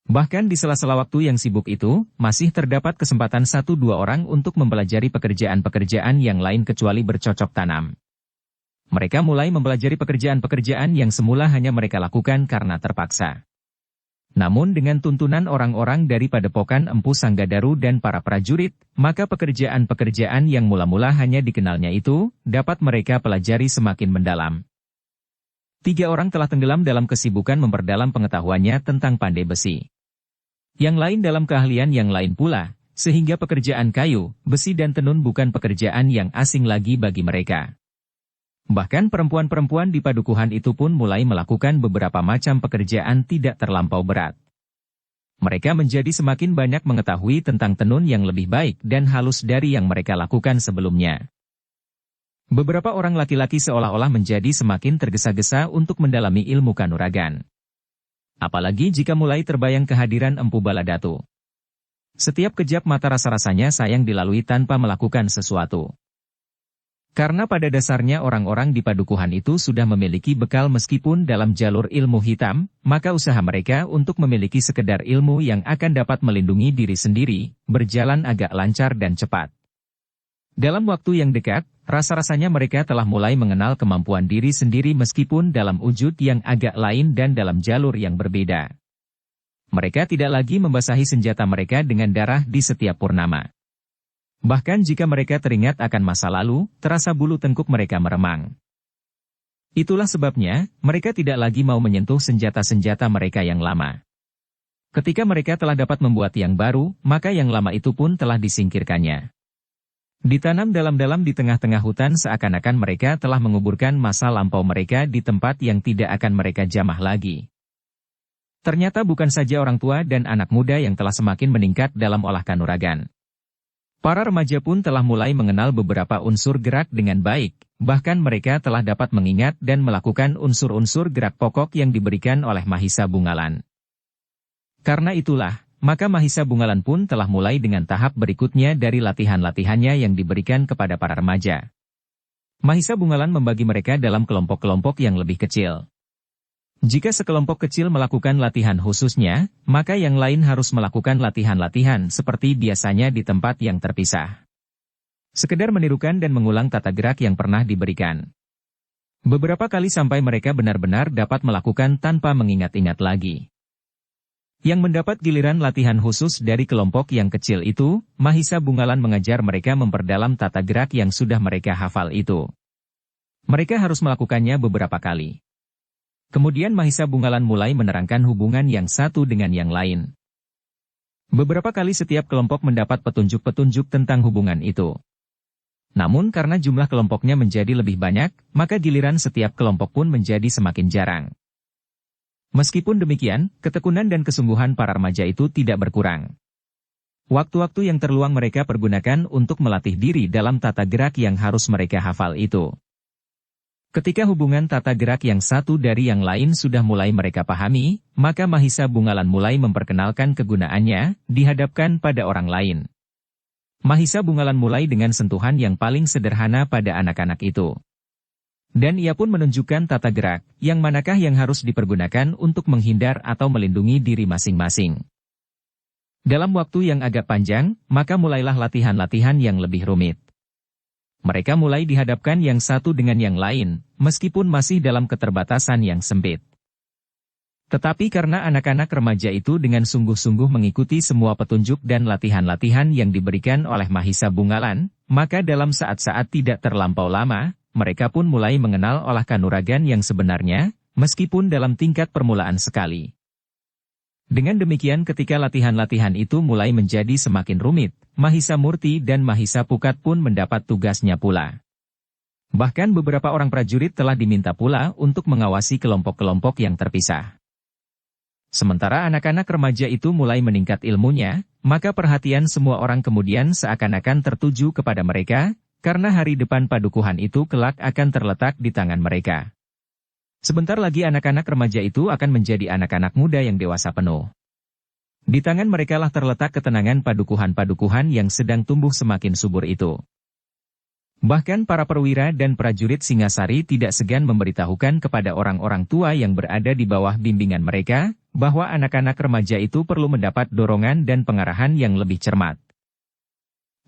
Bahkan di sela-sela waktu yang sibuk itu, masih terdapat kesempatan 1-2 orang untuk mempelajari pekerjaan-pekerjaan yang lain kecuali bercocok tanam. Mereka mulai mempelajari pekerjaan-pekerjaan yang semula hanya mereka lakukan karena terpaksa. Namun dengan tuntunan orang-orang dari Padepokan Empu Sanggadaru dan para prajurit, maka pekerjaan-pekerjaan yang mula-mula hanya dikenalnya itu, dapat mereka pelajari semakin mendalam. 3 orang telah tenggelam dalam kesibukan memperdalam pengetahuannya tentang pandai besi. Yang lain dalam keahlian yang lain pula, sehingga pekerjaan kayu, besi dan tenun bukan pekerjaan yang asing lagi bagi mereka. Bahkan perempuan-perempuan di padukuhan itu pun mulai melakukan beberapa macam pekerjaan tidak terlampau berat. Mereka menjadi semakin banyak mengetahui tentang tenun yang lebih baik dan halus dari yang mereka lakukan sebelumnya. Beberapa orang laki-laki seolah-olah menjadi semakin tergesa-gesa untuk mendalami ilmu kanuragan. Apalagi jika mulai terbayang kehadiran Empu Baladatu. Setiap kejap mata rasa-rasanya sayang dilalui tanpa melakukan sesuatu. Karena pada dasarnya orang-orang di padukuhan itu sudah memiliki bekal meskipun dalam jalur ilmu hitam, maka usaha mereka untuk memiliki sekedar ilmu yang akan dapat melindungi diri sendiri, berjalan agak lancar dan cepat. Dalam waktu yang dekat, rasa-rasanya mereka telah mulai mengenal kemampuan diri sendiri meskipun dalam wujud yang agak lain dan dalam jalur yang berbeda. Mereka tidak lagi membasahi senjata mereka dengan darah di setiap purnama. Bahkan jika mereka teringat akan masa lalu, terasa bulu tengkuk mereka meremang. Itulah sebabnya, mereka tidak lagi mau menyentuh senjata-senjata mereka yang lama. Ketika mereka telah dapat membuat yang baru, maka yang lama itu pun telah disingkirkannya. Ditanam dalam-dalam di tengah-tengah hutan seakan-akan mereka telah menguburkan masa lampau mereka di tempat yang tidak akan mereka jamah lagi. Ternyata bukan saja orang tua dan anak muda yang telah semakin meningkat dalam olah kanuragan. Para remaja pun telah mulai mengenal beberapa unsur gerak dengan baik, bahkan mereka telah dapat mengingat dan melakukan unsur-unsur gerak pokok yang diberikan oleh Mahisa Bungalan. Karena itulah, maka Mahisa Bungalan pun telah mulai dengan tahap berikutnya dari latihan-latihannya yang diberikan kepada para remaja. Mahisa Bungalan membagi mereka dalam kelompok-kelompok yang lebih kecil. Jika sekelompok kecil melakukan latihan khususnya, maka yang lain harus melakukan latihan-latihan seperti biasanya di tempat yang terpisah. Sekedar menirukan dan mengulang tata gerak yang pernah diberikan. Beberapa kali sampai mereka benar-benar dapat melakukan tanpa mengingat-ingat lagi. Yang mendapat giliran latihan khusus dari kelompok yang kecil itu, Mahisa Bungalan mengajar mereka memperdalam tata gerak yang sudah mereka hafal itu. Mereka harus melakukannya beberapa kali. Kemudian Mahisa Bungalan mulai menerangkan hubungan yang satu dengan yang lain. Beberapa kali setiap kelompok mendapat petunjuk-petunjuk tentang hubungan itu. Namun karena jumlah kelompoknya menjadi lebih banyak, maka giliran setiap kelompok pun menjadi semakin jarang. Meskipun demikian, ketekunan dan kesungguhan para remaja itu tidak berkurang. Waktu-waktu yang terluang mereka pergunakan untuk melatih diri dalam tata gerak yang harus mereka hafal itu. Ketika hubungan tata gerak yang satu dari yang lain sudah mulai mereka pahami, maka Mahisa Bungalan mulai memperkenalkan kegunaannya, dihadapkan pada orang lain. Mahisa Bungalan mulai dengan sentuhan yang paling sederhana pada anak-anak itu. Dan ia pun menunjukkan tata gerak, yang manakah yang harus dipergunakan untuk menghindar atau melindungi diri masing-masing. Dalam waktu yang agak panjang, maka mulailah latihan-latihan yang lebih rumit. Mereka mulai dihadapkan yang satu dengan yang lain, meskipun masih dalam keterbatasan yang sempit. Tetapi karena anak-anak remaja itu dengan sungguh-sungguh mengikuti semua petunjuk dan latihan-latihan yang diberikan oleh Mahisa Bungalan, maka dalam saat-saat tidak terlampau lama, mereka pun mulai mengenal olah kanuragan yang sebenarnya, meskipun dalam tingkat permulaan sekali. Dengan demikian ketika latihan-latihan itu mulai menjadi semakin rumit, Mahisa Murti dan Mahisa Pukat pun mendapat tugasnya pula. Bahkan beberapa orang prajurit telah diminta pula untuk mengawasi kelompok-kelompok yang terpisah. Sementara anak-anak remaja itu mulai meningkat ilmunya, maka perhatian semua orang kemudian seakan-akan tertuju kepada mereka, karena hari depan padukuhan itu kelak akan terletak di tangan mereka. Sebentar lagi anak-anak remaja itu akan menjadi anak-anak muda yang dewasa penuh. Di tangan merekalah terletak ketenangan padukuhan-padukuhan yang sedang tumbuh semakin subur itu. Bahkan para perwira dan prajurit Singasari tidak segan memberitahukan kepada orang-orang tua yang berada di bawah bimbingan mereka, bahwa anak-anak remaja itu perlu mendapat dorongan dan pengarahan yang lebih cermat.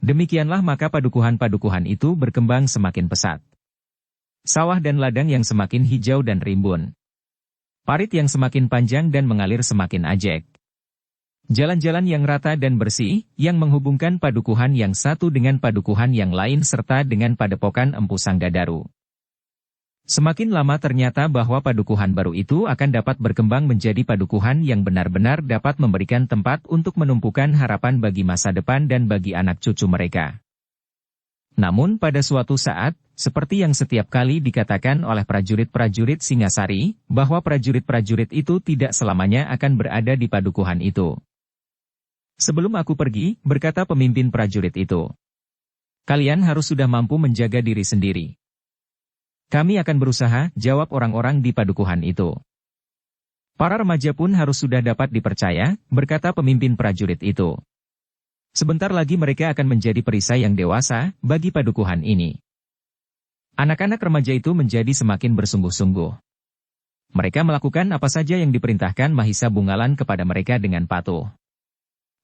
Demikianlah maka padukuhan-padukuhan itu berkembang semakin pesat. Sawah dan ladang yang semakin hijau dan rimbun. Parit yang semakin panjang dan mengalir semakin ajek. Jalan-jalan yang rata dan bersih, yang menghubungkan padukuhan yang satu dengan padukuhan yang lain serta dengan padepokan Empu Sanggadaru. Semakin lama ternyata bahwa padukuhan baru itu akan dapat berkembang menjadi padukuhan yang benar-benar dapat memberikan tempat untuk menumpukan harapan bagi masa depan dan bagi anak cucu mereka. Namun pada suatu saat, seperti yang setiap kali dikatakan oleh prajurit-prajurit Singasari, bahwa prajurit-prajurit itu tidak selamanya akan berada di padukuhan itu. Sebelum aku pergi, berkata pemimpin prajurit itu, kalian harus sudah mampu menjaga diri sendiri. Kami akan berusaha, jawab orang-orang di padukuhan itu. Para remaja pun harus sudah dapat dipercaya, berkata pemimpin prajurit itu. Sebentar lagi mereka akan menjadi perisai yang dewasa bagi padukuhan ini. Anak-anak remaja itu menjadi semakin bersungguh-sungguh. Mereka melakukan apa saja yang diperintahkan Mahisa Bungalan kepada mereka dengan patuh.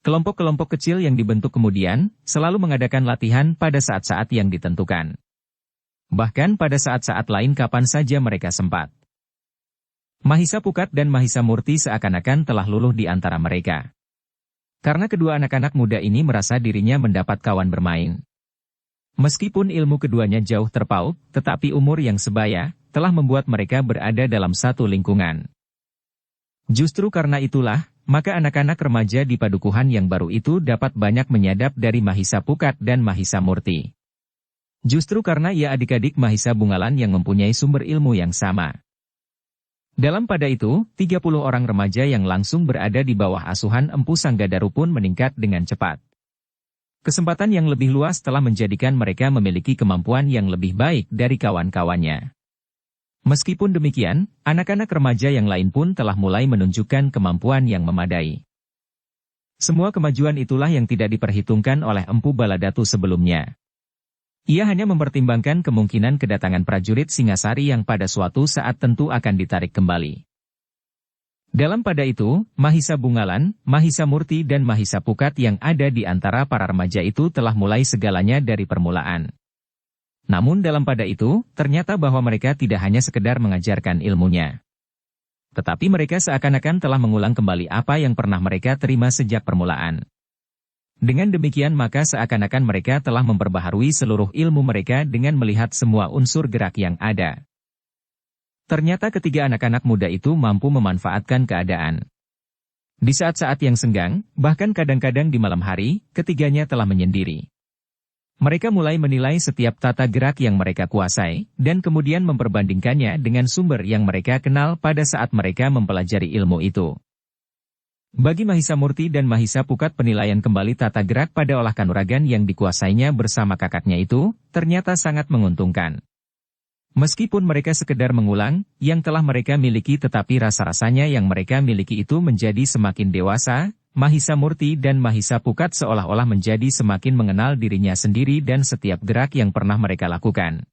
Kelompok-kelompok kecil yang dibentuk kemudian, selalu mengadakan latihan pada saat-saat yang ditentukan. Bahkan pada saat-saat lain kapan saja mereka sempat. Mahisa Pukat dan Mahisa Murti seakan-akan telah luluh di antara mereka. Karena kedua anak-anak muda ini merasa dirinya mendapat kawan bermain. Meskipun ilmu keduanya jauh terpaut, tetapi umur yang sebaya, telah membuat mereka berada dalam satu lingkungan. Justru karena itulah, maka anak-anak remaja di padukuhan yang baru itu dapat banyak menyadap dari Mahisa Pukat dan Mahisa Murti. Justru karena ia adik-adik Mahisa Bungalan yang mempunyai sumber ilmu yang sama. Dalam pada itu, 30 orang remaja yang langsung berada di bawah asuhan Empu Sanggadaru pun meningkat dengan cepat. Kesempatan yang lebih luas telah menjadikan mereka memiliki kemampuan yang lebih baik dari kawan-kawannya. Meskipun demikian, anak-anak remaja yang lain pun telah mulai menunjukkan kemampuan yang memadai. Semua kemajuan itulah yang tidak diperhitungkan oleh Empu Baladatu sebelumnya. Ia hanya mempertimbangkan kemungkinan kedatangan prajurit Singasari yang pada suatu saat tentu akan ditarik kembali. Dalam pada itu, Mahisa Bungalan, Mahisa Murti dan Mahisa Pukat yang ada di antara para remaja itu telah mulai segalanya dari permulaan. Namun dalam pada itu, ternyata bahwa mereka tidak hanya sekedar mengajarkan ilmunya. Tetapi mereka seakan-akan telah mengulang kembali apa yang pernah mereka terima sejak permulaan. Dengan demikian maka seakan-akan mereka telah memperbaharui seluruh ilmu mereka dengan melihat semua unsur gerak yang ada. Ternyata ketiga anak-anak muda itu mampu memanfaatkan keadaan. Di saat-saat yang senggang, bahkan kadang-kadang di malam hari, ketiganya telah menyendiri. Mereka mulai menilai setiap tata gerak yang mereka kuasai, dan kemudian memperbandingkannya dengan sumber yang mereka kenal pada saat mereka mempelajari ilmu itu. Bagi Mahisa Murti dan Mahisa Pukat penilaian kembali tata gerak pada olah kanuragan yang dikuasainya bersama kakaknya itu, ternyata sangat menguntungkan. Meskipun mereka sekedar mengulang, yang telah mereka miliki tetapi rasa-rasanya yang mereka miliki itu menjadi semakin dewasa, Mahisa Murti dan Mahisa Pukat seolah-olah menjadi semakin mengenal dirinya sendiri dan setiap gerak yang pernah mereka lakukan.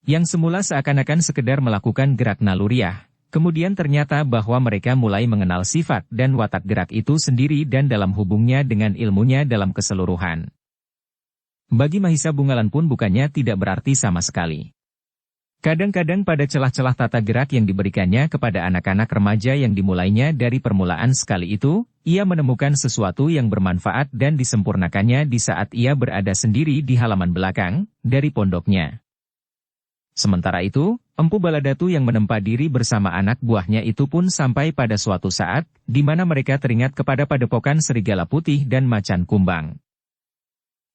Yang semula seakan-akan sekedar melakukan gerak naluriah, kemudian ternyata bahwa mereka mulai mengenal sifat dan watak gerak itu sendiri dan dalam hubungnya dengan ilmunya dalam keseluruhan. Bagi Mahisa Bungalan pun bukannya tidak berarti sama sekali. Kadang-kadang pada celah-celah tata gerak yang diberikannya kepada anak-anak remaja yang dimulainya dari permulaan sekali itu, ia menemukan sesuatu yang bermanfaat dan disempurnakannya di saat ia berada sendiri di halaman belakang, dari pondoknya. Sementara itu, Empu Baladatu yang menempa diri bersama anak buahnya itu pun sampai pada suatu saat, di mana mereka teringat kepada padepokan serigala putih dan macan kumbang.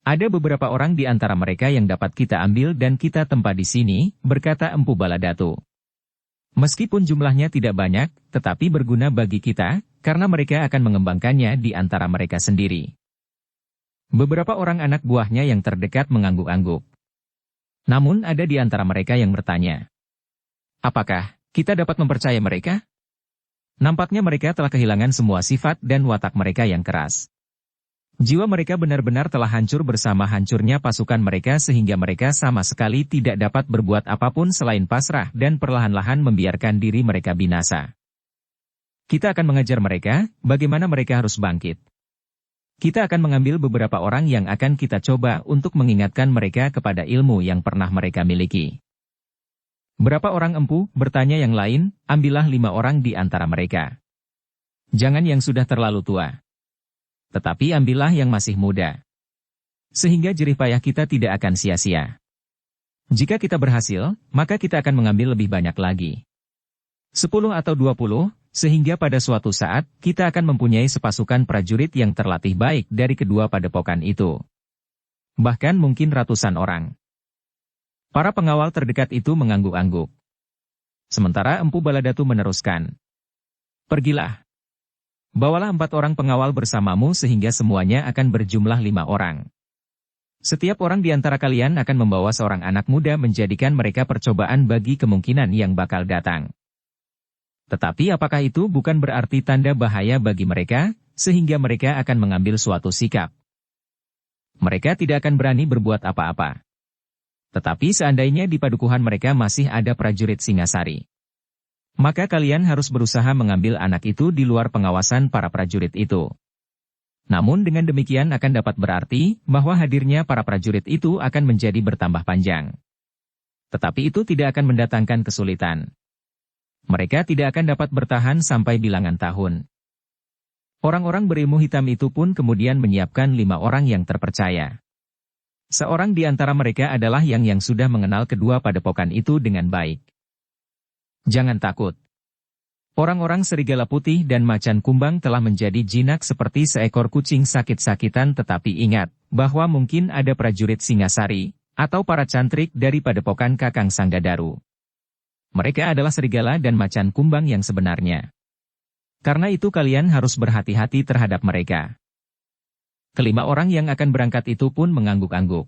Ada beberapa orang di antara mereka yang dapat kita ambil dan kita tempa di sini, berkata Empu Baladatu. Meskipun jumlahnya tidak banyak, tetapi berguna bagi kita, karena mereka akan mengembangkannya di antara mereka sendiri. Beberapa orang anak buahnya yang terdekat mengangguk-angguk. Namun ada di antara mereka yang bertanya, apakah kita dapat mempercaya mereka? Nampaknya mereka telah kehilangan semua sifat dan watak mereka yang keras. Jiwa mereka benar-benar telah hancur bersama hancurnya pasukan mereka sehingga mereka sama sekali tidak dapat berbuat apapun selain pasrah dan perlahan-lahan membiarkan diri mereka binasa. Kita akan mengajar mereka, bagaimana mereka harus bangkit. Kita akan mengambil beberapa orang yang akan kita coba untuk mengingatkan mereka kepada ilmu yang pernah mereka miliki. Berapa orang empu? Bertanya yang lain, ambillah 5 orang di antara mereka. Jangan yang sudah terlalu tua. Tetapi ambillah yang masih muda. Sehingga jerih payah kita tidak akan sia-sia. Jika kita berhasil, maka kita akan mengambil lebih banyak lagi. 10 atau 20, sehingga pada suatu saat, kita akan mempunyai sepasukan prajurit yang terlatih baik dari kedua padepokan itu. Bahkan mungkin ratusan orang. Para pengawal terdekat itu mengangguk-angguk. Sementara Empu Baladatu meneruskan. Pergilah. Bawalah 4 orang pengawal bersamamu sehingga semuanya akan berjumlah 5 orang. Setiap orang di antara kalian akan membawa seorang anak muda menjadikan mereka percobaan bagi kemungkinan yang bakal datang. Tetapi apakah itu bukan berarti tanda bahaya bagi mereka, sehingga mereka akan mengambil suatu sikap? Mereka tidak akan berani berbuat apa-apa. Tetapi seandainya di padukuhan mereka masih ada prajurit Singasari, maka kalian harus berusaha mengambil anak itu di luar pengawasan para prajurit itu. Namun dengan demikian akan dapat berarti bahwa hadirnya para prajurit itu akan menjadi bertambah panjang. Tetapi itu tidak akan mendatangkan kesulitan. Mereka tidak akan dapat bertahan sampai bilangan tahun. Orang-orang berilmu hitam itu pun kemudian menyiapkan 5 orang yang terpercaya. Seorang di antara mereka adalah yang sudah mengenal kedua padepokan itu dengan baik. Jangan takut. Orang-orang serigala putih dan macan kumbang telah menjadi jinak seperti seekor kucing sakit-sakitan, tetapi ingat, bahwa mungkin ada prajurit Singasari, atau para cantrik dari padepokan Kakang Sanggadaru. Mereka adalah serigala dan macan kumbang yang sebenarnya. Karena itu kalian harus berhati-hati terhadap mereka. Kelima orang yang akan berangkat itu pun mengangguk-angguk.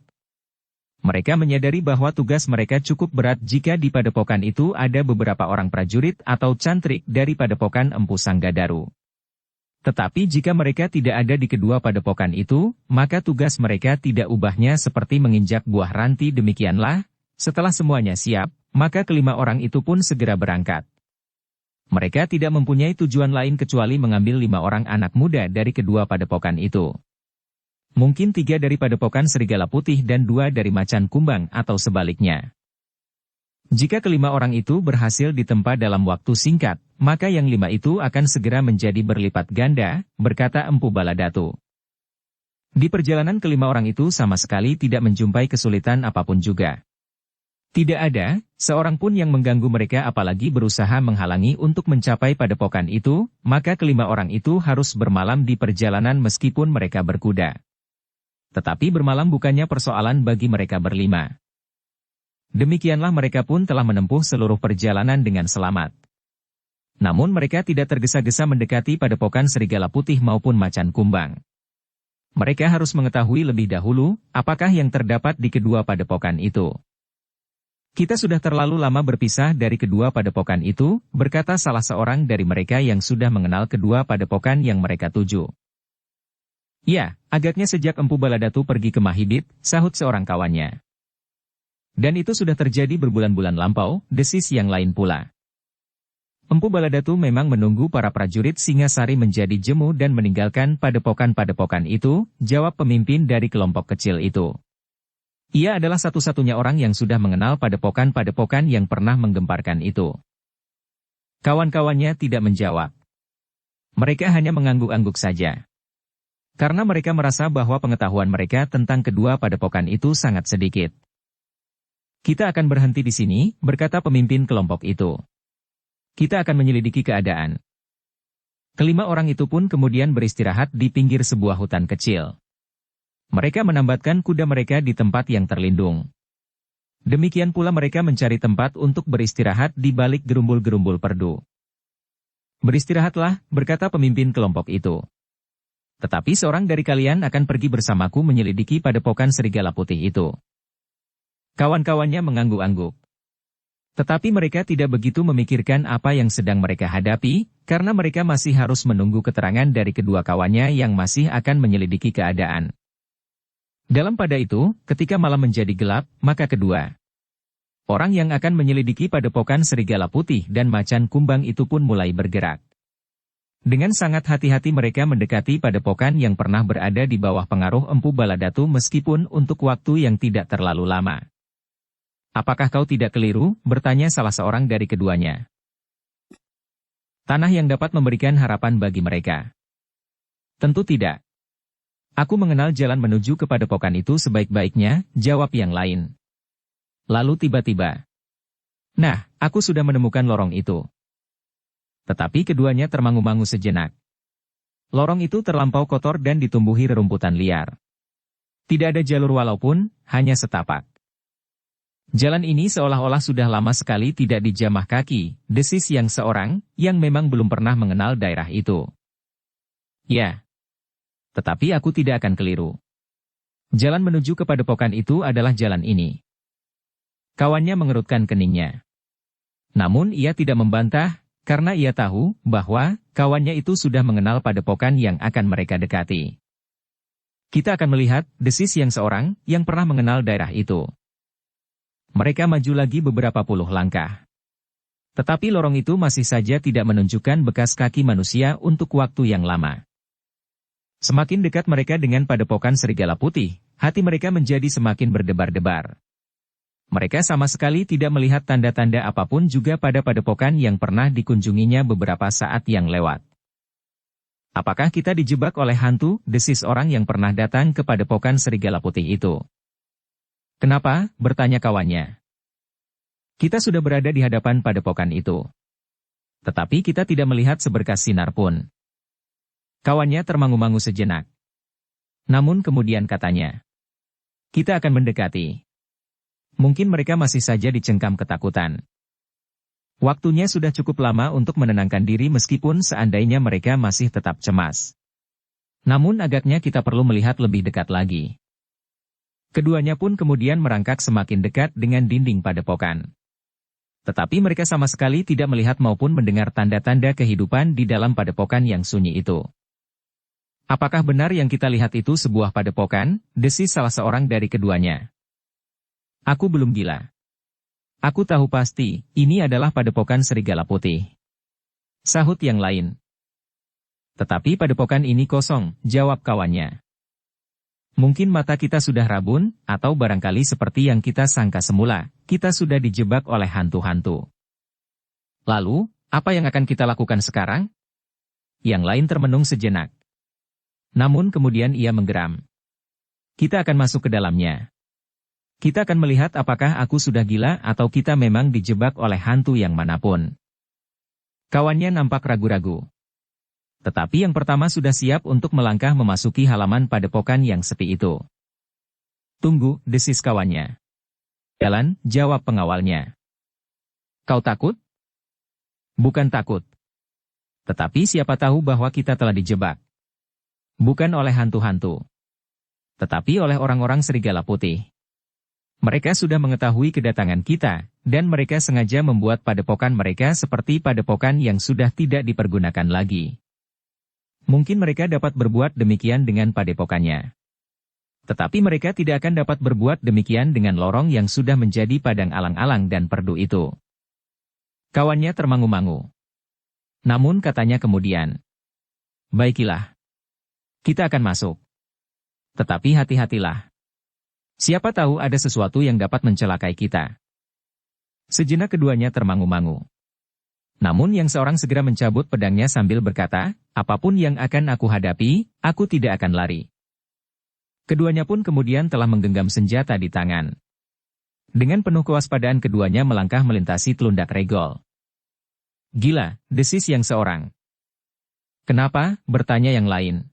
Mereka menyadari bahwa tugas mereka cukup berat jika di padepokan itu ada beberapa orang prajurit atau cantrik dari padepokan Empu Sanggadaru. Tetapi jika mereka tidak ada di kedua padepokan itu, maka tugas mereka tidak ubahnya seperti menginjak buah ranti. Demikianlah, setelah semuanya siap, maka kelima orang itu pun segera berangkat. Mereka tidak mempunyai tujuan lain kecuali mengambil 5 orang anak muda dari kedua padepokan itu. Mungkin 3 dari padepokan serigala putih dan 2 dari macan kumbang atau sebaliknya. Jika kelima orang itu berhasil ditempa dalam waktu singkat, maka yang 5 itu akan segera menjadi berlipat ganda, berkata Empu Baladatu. Di perjalanan kelima orang itu sama sekali tidak menjumpai kesulitan apapun juga. Tidak ada seorang pun yang mengganggu mereka apalagi berusaha menghalangi untuk mencapai padepokan itu, maka kelima orang itu harus bermalam di perjalanan meskipun mereka berkuda. Tetapi bermalam bukannya persoalan bagi mereka berlima. Demikianlah mereka pun telah menempuh seluruh perjalanan dengan selamat. Namun mereka tidak tergesa-gesa mendekati padepokan serigala putih maupun macan kumbang. Mereka harus mengetahui lebih dahulu apakah yang terdapat di kedua padepokan itu. Kita sudah terlalu lama berpisah dari kedua padepokan itu, berkata salah seorang dari mereka yang sudah mengenal kedua padepokan yang mereka tuju. Ya, agaknya sejak Empu Baladatu pergi ke Mahibit, sahut seorang kawannya. Dan itu sudah terjadi berbulan-bulan lampau, desis yang lain pula. Empu Baladatu memang menunggu para prajurit Singasari menjadi jemu dan meninggalkan padepokan-padepokan itu, jawab pemimpin dari kelompok kecil itu. Ia adalah satu-satunya orang yang sudah mengenal padepokan-padepokan yang pernah menggemparkan itu. Kawan-kawannya tidak menjawab. Mereka hanya mengangguk-angguk saja. Karena mereka merasa bahwa pengetahuan mereka tentang kedua padepokan itu sangat sedikit. Kita akan berhenti di sini, berkata pemimpin kelompok itu. Kita akan menyelidiki keadaan. Kelima orang itu pun kemudian beristirahat di pinggir sebuah hutan kecil. Mereka menambatkan kuda mereka di tempat yang terlindung. Demikian pula mereka mencari tempat untuk beristirahat di balik gerumbul-gerumbul perdu. Beristirahatlah, berkata pemimpin kelompok itu. Tetapi seorang dari kalian akan pergi bersamaku menyelidiki padepokan serigala putih itu. Kawan-kawannya mengangguk-angguk. Tetapi mereka tidak begitu memikirkan apa yang sedang mereka hadapi, karena mereka masih harus menunggu keterangan dari kedua kawannya yang masih akan menyelidiki keadaan. Dalam pada itu, ketika malam menjadi gelap, maka kedua orang yang akan menyelidiki padepokan serigala putih dan macan kumbang itu pun mulai bergerak. Dengan sangat hati-hati mereka mendekati padepokan yang pernah berada di bawah pengaruh Empu Baladatu meskipun untuk waktu yang tidak terlalu lama. Apakah kau tidak keliru? Bertanya salah seorang dari keduanya. Tanah yang dapat memberikan harapan bagi mereka. Tentu tidak. Aku mengenal jalan menuju ke padepokan itu sebaik-baiknya, jawab yang lain. Lalu tiba-tiba. Nah, aku sudah menemukan lorong itu. Tetapi keduanya termangu-mangu sejenak. Lorong itu terlampau kotor dan ditumbuhi rerumputan liar. Tidak ada jalur walaupun, hanya setapak. Jalan ini seolah-olah sudah lama sekali tidak dijamah kaki, desis yang seorang, yang memang belum pernah mengenal daerah itu. Ya. Tetapi aku tidak akan keliru. Jalan menuju ke padepokan itu adalah jalan ini. Kawannya mengerutkan keningnya. Namun ia tidak membantah, karena ia tahu bahwa kawannya itu sudah mengenal padepokan yang akan mereka dekati. Kita akan melihat, desis yang seorang, yang pernah mengenal daerah itu. Mereka maju lagi beberapa puluh langkah. Tetapi lorong itu masih saja tidak menunjukkan bekas kaki manusia untuk waktu yang lama. Semakin dekat mereka dengan padepokan serigala putih, hati mereka menjadi semakin berdebar-debar. Mereka sama sekali tidak melihat tanda-tanda apapun juga pada padepokan yang pernah dikunjunginya beberapa saat yang lewat. Apakah kita dijebak oleh hantu? Desis orang yang pernah datang ke padepokan serigala putih itu. Kenapa? Bertanya kawannya. Kita sudah berada di hadapan padepokan itu. Tetapi kita tidak melihat seberkas sinar pun. Kawannya termangu-mangu sejenak. Namun kemudian katanya. Kita akan mendekati. Mungkin mereka masih saja dicengkam ketakutan. Waktunya sudah cukup lama untuk menenangkan diri meskipun seandainya mereka masih tetap cemas. Namun agaknya kita perlu melihat lebih dekat lagi. Keduanya pun kemudian merangkak semakin dekat dengan dinding padepokan. Tetapi mereka sama sekali tidak melihat maupun mendengar tanda-tanda kehidupan di dalam padepokan yang sunyi itu. Apakah benar yang kita lihat itu sebuah padepokan? Desis salah seorang dari keduanya. Aku belum gila. Aku tahu pasti, ini adalah padepokan serigala putih. Sahut yang lain. Tetapi padepokan ini kosong, jawab kawannya. Mungkin mata kita sudah rabun, atau barangkali seperti yang kita sangka semula, kita sudah dijebak oleh hantu-hantu. Lalu, apa yang akan kita lakukan sekarang? Yang lain termenung sejenak. Namun kemudian ia menggeram. Kita akan masuk ke dalamnya. Kita akan melihat apakah aku sudah gila atau kita memang dijebak oleh hantu yang manapun. Kawannya nampak ragu-ragu. Tetapi yang pertama sudah siap untuk melangkah memasuki halaman padepokan yang sepi itu. Tunggu, desis kawannya. Jalan, jawab pengawalnya. Kau takut? Bukan takut. Tetapi siapa tahu bahwa kita telah dijebak. Bukan oleh hantu-hantu. Tetapi oleh orang-orang serigala putih. Mereka sudah mengetahui kedatangan kita, dan mereka sengaja membuat padepokan mereka seperti padepokan yang sudah tidak dipergunakan lagi. Mungkin mereka dapat berbuat demikian dengan padepokannya. Tetapi mereka tidak akan dapat berbuat demikian dengan lorong yang sudah menjadi padang alang-alang dan perdu itu. Kawannya termangu-mangu. Namun katanya kemudian, baiklah. Kita akan masuk. Tetapi hati-hatilah. Siapa tahu ada sesuatu yang dapat mencelakai kita. Sejenak keduanya termangu-mangu. Namun yang seorang segera mencabut pedangnya sambil berkata, apapun yang akan aku hadapi, aku tidak akan lari. Keduanya pun kemudian telah menggenggam senjata di tangan. Dengan penuh kewaspadaan keduanya melangkah melintasi telundak Regol. Gila, desis yang seorang. Kenapa? Bertanya yang lain.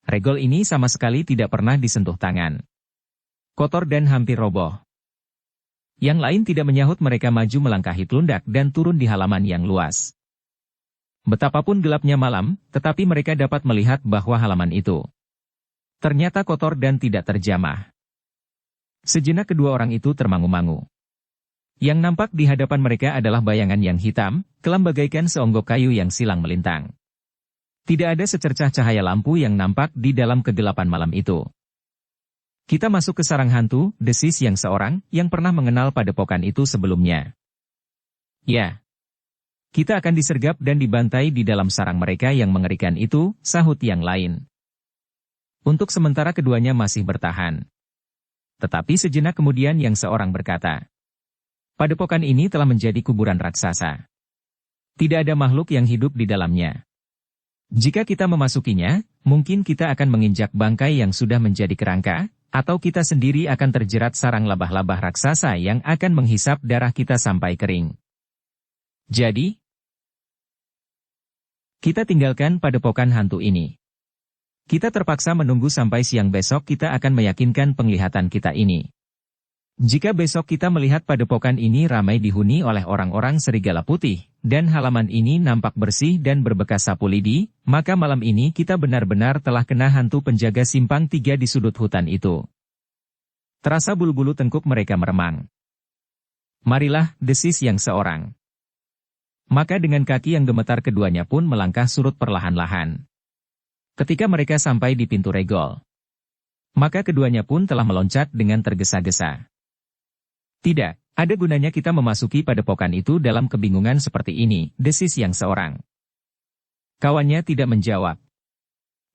Regol ini sama sekali tidak pernah disentuh tangan. Kotor dan hampir roboh. Yang lain tidak menyahut, mereka maju melangkahi telundak dan turun di halaman yang luas. Betapapun gelapnya malam, tetapi mereka dapat melihat bahwa halaman itu ternyata kotor dan tidak terjamah. Sejenak kedua orang itu termangu-mangu. Yang nampak di hadapan mereka adalah bayangan yang hitam, kelam bagaikan seonggok kayu yang silang melintang. Tidak ada secercah cahaya lampu yang nampak di dalam kegelapan malam itu. Kita masuk ke sarang hantu, desis yang seorang, yang pernah mengenal padepokan itu sebelumnya. Ya. Kita akan disergap dan dibantai di dalam sarang mereka yang mengerikan itu, sahut yang lain. Untuk sementara keduanya masih bertahan. Tetapi sejenak kemudian yang seorang berkata, padepokan ini telah menjadi kuburan raksasa. Tidak ada makhluk yang hidup di dalamnya. Jika kita memasukinya, mungkin kita akan menginjak bangkai yang sudah menjadi kerangka, atau kita sendiri akan terjerat sarang labah-labah raksasa yang akan menghisap darah kita sampai kering. Jadi, kita tinggalkan padepokan hantu ini. Kita terpaksa menunggu sampai siang besok, kita akan meyakinkan penglihatan kita ini. Jika besok kita melihat padepokan ini ramai dihuni oleh orang-orang serigala putih, dan halaman ini nampak bersih dan berbekas sapu lidi, maka malam ini kita benar-benar telah kena hantu penjaga simpang 3 di sudut hutan itu. Terasa bulu-bulu tengkuk mereka meremang. Marilah, desis yang seorang. Maka dengan kaki yang gemetar keduanya pun melangkah surut perlahan-lahan. Ketika mereka sampai di pintu Regol, maka keduanya pun telah meloncat dengan tergesa-gesa. Tidak, ada gunanya kita memasuki padepokan itu dalam kebingungan seperti ini, desis yang seorang. Kawannya tidak menjawab.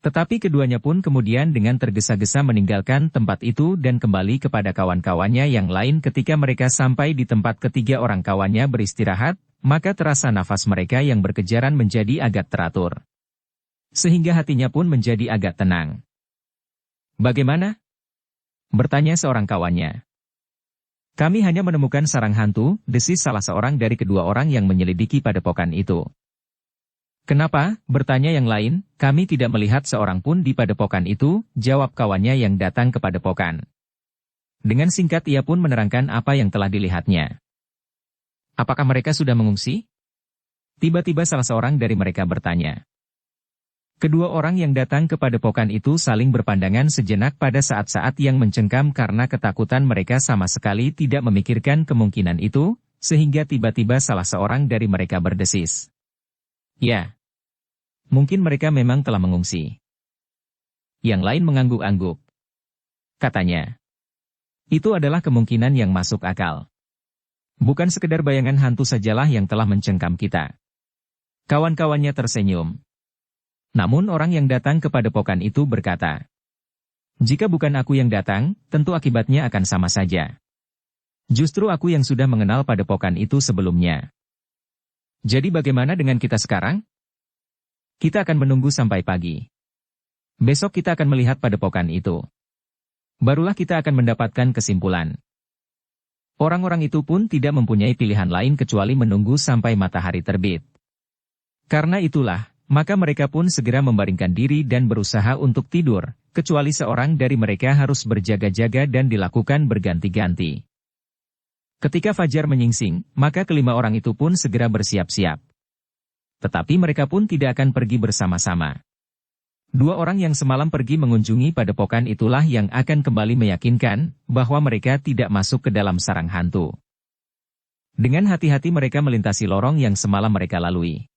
Tetapi keduanya pun kemudian dengan tergesa-gesa meninggalkan tempat itu dan kembali kepada kawan-kawannya yang lain. Ketika mereka sampai di tempat ketiga orang kawannya beristirahat, maka terasa nafas mereka yang berkejaran menjadi agak teratur. Sehingga hatinya pun menjadi agak tenang. Bagaimana? Bertanya seorang kawannya. Kami hanya menemukan sarang hantu, desis salah seorang dari kedua orang yang menyelidiki padepokan itu. Kenapa? Bertanya yang lain, kami tidak melihat seorang pun di padepokan itu, jawab kawannya yang datang ke padepokan. Dengan singkat ia pun menerangkan apa yang telah dilihatnya. Apakah mereka sudah mengungsi? Tiba-tiba salah seorang dari mereka bertanya. Kedua orang yang datang ke padepokan itu saling berpandangan sejenak pada saat-saat yang mencengkam karena ketakutan. Mereka sama sekali tidak memikirkan kemungkinan itu, sehingga tiba-tiba salah seorang dari mereka berdesis. Ya, mungkin mereka memang telah mengungsi. Yang lain mengangguk-angguk. Katanya, itu adalah kemungkinan yang masuk akal. Bukan sekedar bayangan hantu sajalah yang telah mencengkam kita. Kawan-kawannya tersenyum. Namun orang yang datang ke padepokan itu berkata, jika bukan aku yang datang, tentu akibatnya akan sama saja. Justru aku yang sudah mengenal padepokan itu sebelumnya. Jadi bagaimana dengan kita sekarang? Kita akan menunggu sampai pagi. Besok kita akan melihat padepokan itu. Barulah kita akan mendapatkan kesimpulan. Orang-orang itu pun tidak mempunyai pilihan lain kecuali menunggu sampai matahari terbit. Karena itulah, maka mereka pun segera membaringkan diri dan berusaha untuk tidur, kecuali seorang dari mereka harus berjaga-jaga dan dilakukan berganti-ganti. Ketika fajar menyingsing, maka kelima orang itu pun segera bersiap-siap. Tetapi mereka pun tidak akan pergi bersama-sama. Dua orang yang semalam pergi mengunjungi padepokan itulah yang akan kembali meyakinkan bahwa mereka tidak masuk ke dalam sarang hantu. Dengan hati-hati mereka melintasi lorong yang semalam mereka lalui.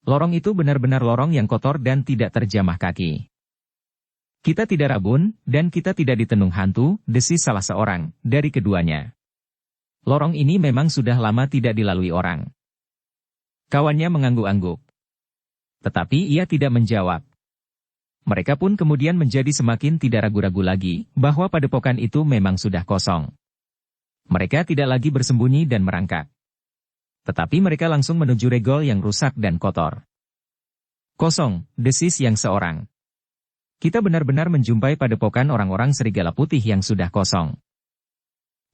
Lorong itu benar-benar lorong yang kotor dan tidak terjamah kaki. Kita tidak rabun, dan kita tidak ditenung hantu, desis salah seorang dari keduanya. Lorong ini memang sudah lama tidak dilalui orang. Kawannya mengangguk-angguk. Tetapi ia tidak menjawab. Mereka pun kemudian menjadi semakin tidak ragu-ragu lagi, bahwa padepokan itu memang sudah kosong. Mereka tidak lagi bersembunyi dan merangkak. Tetapi mereka langsung menuju Regol yang rusak dan kotor. Kosong, desis yang seorang. Kita benar-benar menjumpai padepokan orang-orang serigala putih yang sudah kosong.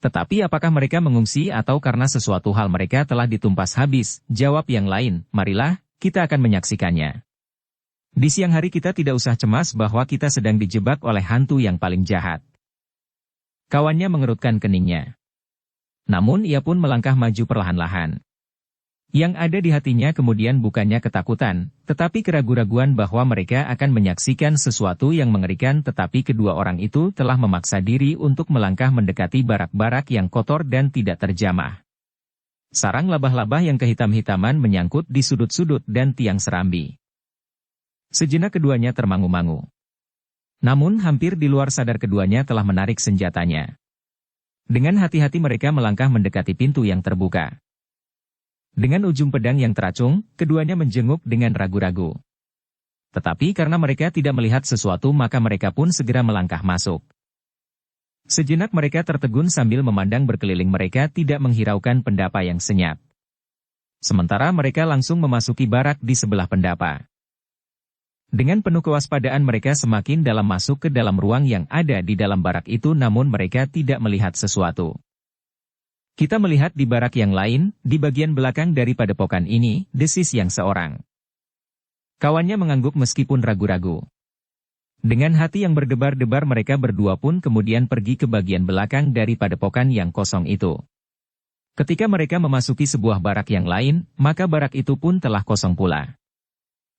Tetapi apakah mereka mengungsi atau karena sesuatu hal mereka telah ditumpas habis? Jawab yang lain, marilah, kita akan menyaksikannya. Di siang hari kita tidak usah cemas bahwa kita sedang dijebak oleh hantu yang paling jahat. Kawannya mengerutkan keningnya. Namun ia pun melangkah maju perlahan-lahan. Yang ada di hatinya kemudian bukannya ketakutan, tetapi keraguan-raguan bahwa mereka akan menyaksikan sesuatu yang mengerikan, tetapi kedua orang itu telah memaksa diri untuk melangkah mendekati barak-barak yang kotor dan tidak terjamah. Sarang labah-labah yang kehitam-hitaman menyangkut di sudut-sudut dan tiang serambi. Sejenak keduanya termangu-mangu. Namun hampir di luar sadar keduanya telah menarik senjatanya. Dengan hati-hati mereka melangkah mendekati pintu yang terbuka. Dengan ujung pedang yang teracung, keduanya menjenguk dengan ragu-ragu. Tetapi karena mereka tidak melihat sesuatu maka mereka pun segera melangkah masuk. Sejenak mereka tertegun sambil memandang berkeliling, mereka tidak menghiraukan pendapa yang senyap. Sementara mereka langsung memasuki barak di sebelah pendapa. Dengan penuh kewaspadaan mereka semakin dalam masuk ke dalam ruang yang ada di dalam barak itu, namun mereka tidak melihat sesuatu. Kita melihat di barak yang lain, di bagian belakang dari padepokan ini, desis yang seorang. Kawannya mengangguk meskipun ragu-ragu. Dengan hati yang berdebar-debar mereka berdua pun kemudian pergi ke bagian belakang dari padepokan yang kosong itu. Ketika mereka memasuki sebuah barak yang lain, maka barak itu pun telah kosong pula.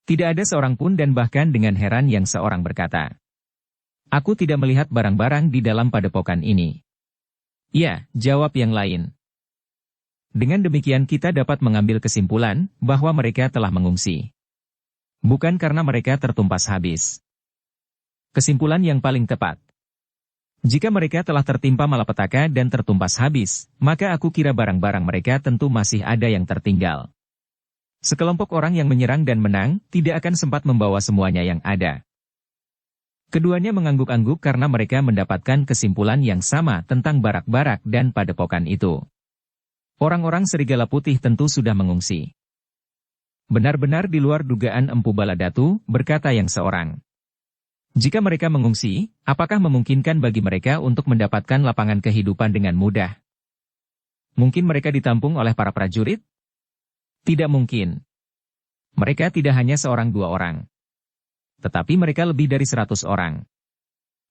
Tidak ada seorang pun dan bahkan dengan heran yang seorang berkata, "Aku tidak melihat barang-barang di dalam padepokan ini." "Ya," jawab yang lain. Dengan demikian kita dapat mengambil kesimpulan bahwa mereka telah mengungsi. Bukan karena mereka tertumpas habis. Kesimpulan yang paling tepat. Jika mereka telah tertimpa malapetaka dan tertumpas habis, maka aku kira barang-barang mereka tentu masih ada yang tertinggal. Sekelompok orang yang menyerang dan menang tidak akan sempat membawa semuanya yang ada. Keduanya mengangguk-angguk karena mereka mendapatkan kesimpulan yang sama tentang barak-barak dan padepokan itu. Orang-orang serigala putih tentu sudah mengungsi. Benar-benar di luar dugaan Empu Baladatu, berkata yang seorang. Jika mereka mengungsi, apakah memungkinkan bagi mereka untuk mendapatkan lapangan kehidupan dengan mudah? Mungkin mereka ditampung oleh para prajurit? Tidak mungkin. Mereka tidak hanya seorang dua orang. Tetapi mereka lebih dari 100 orang.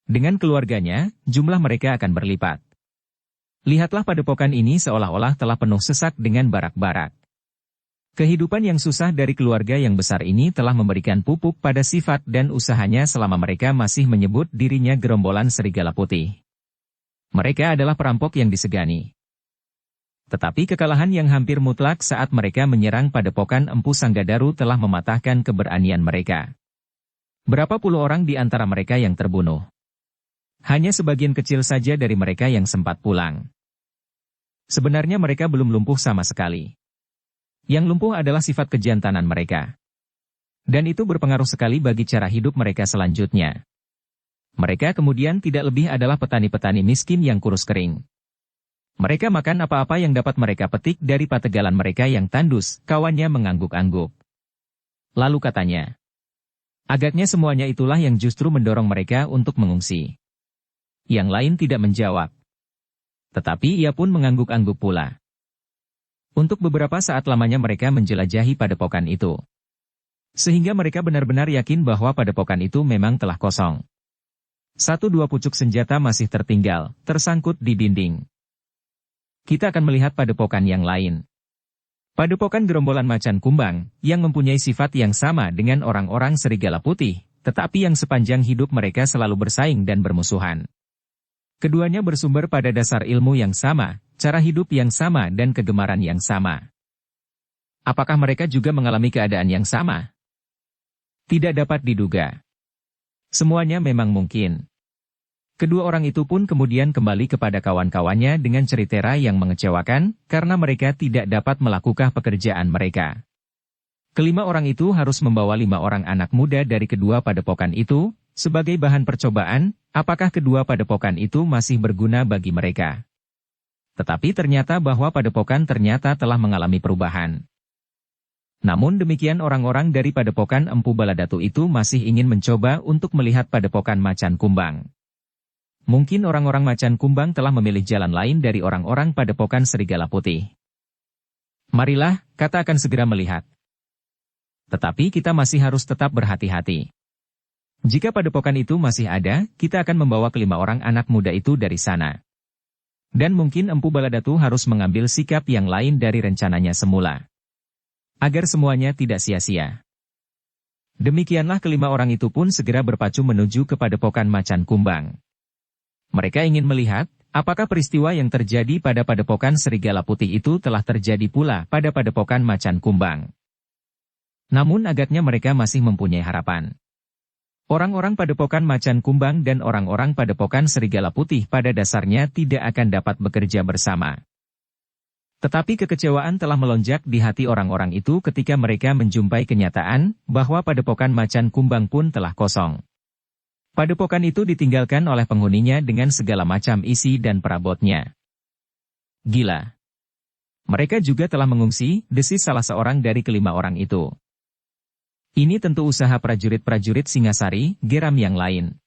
Dengan keluarganya, jumlah mereka akan berlipat. Lihatlah padepokan ini seolah-olah telah penuh sesak dengan barak-barak. Kehidupan yang susah dari keluarga yang besar ini telah memberikan pupuk pada sifat dan usahanya selama mereka masih menyebut dirinya gerombolan serigala putih. Mereka adalah perampok yang disegani. Tetapi kekalahan yang hampir mutlak saat mereka menyerang padepokan Empu Sanggadaru telah mematahkan keberanian mereka. Berapa puluh orang di antara mereka yang terbunuh. Hanya sebagian kecil saja dari mereka yang sempat pulang. Sebenarnya mereka belum lumpuh sama sekali. Yang lumpuh adalah sifat kejantanan mereka. Dan itu berpengaruh sekali bagi cara hidup mereka selanjutnya. Mereka kemudian tidak lebih adalah petani-petani miskin yang kurus kering. Mereka makan apa-apa yang dapat mereka petik dari pategalan mereka yang tandus, kawannya mengangguk-angguk. Lalu katanya, agaknya semuanya itulah yang justru mendorong mereka untuk mengungsi. Yang lain tidak menjawab. Tetapi ia pun mengangguk-angguk pula. Untuk beberapa saat lamanya mereka menjelajahi padepokan itu. Sehingga mereka benar-benar yakin bahwa padepokan itu memang telah kosong. 1-2 pucuk senjata masih tertinggal, tersangkut di dinding. Kita akan melihat padepokan yang lain. Padepokan gerombolan macan kumbang, yang mempunyai sifat yang sama dengan orang-orang serigala putih, tetapi yang sepanjang hidup mereka selalu bersaing dan bermusuhan. Keduanya bersumber pada dasar ilmu yang sama, cara hidup yang sama dan kegemaran yang sama. Apakah mereka juga mengalami keadaan yang sama? Tidak dapat diduga. Semuanya memang mungkin. Kedua orang itu pun kemudian kembali kepada kawan-kawannya dengan cerita yang mengecewakan, karena mereka tidak dapat melakukan pekerjaan mereka. Kelima orang itu harus membawa 5 orang anak muda dari kedua padepokan itu, sebagai bahan percobaan, apakah kedua padepokan itu masih berguna bagi mereka. Tetapi ternyata bahwa padepokan ternyata telah mengalami perubahan. Namun demikian orang-orang dari padepokan Empu Baladatu itu masih ingin mencoba untuk melihat padepokan macan kumbang. mungkin orang-orang macan kumbang telah memilih jalan lain dari orang-orang padepokan serigala putih. Marilah, kata akan segera melihat. Tetapi kita masih harus tetap berhati-hati. Jika padepokan itu masih ada, kita akan membawa kelima orang anak muda itu dari sana. Dan mungkin Empu Baladatu harus mengambil sikap yang lain dari rencananya semula. Agar semuanya tidak sia-sia. Demikianlah kelima orang itu pun segera berpacu menuju ke padepokan macan kumbang. Mereka ingin melihat, apakah peristiwa yang terjadi pada padepokan serigala putih itu telah terjadi pula pada padepokan macan kumbang. Namun agaknya mereka masih mempunyai harapan. Orang-orang padepokan macan kumbang dan orang-orang padepokan serigala putih pada dasarnya tidak akan dapat bekerja bersama. Tetapi kekecewaan telah melonjak di hati orang-orang itu ketika mereka menjumpai kenyataan bahwa padepokan macan kumbang pun telah kosong. Padepokan itu ditinggalkan oleh penghuninya dengan segala macam isi dan perabotnya. Gila. Mereka juga telah mengungsi, desis salah seorang dari kelima orang itu. Ini tentu usaha prajurit-prajurit Singasari, geram yang lain.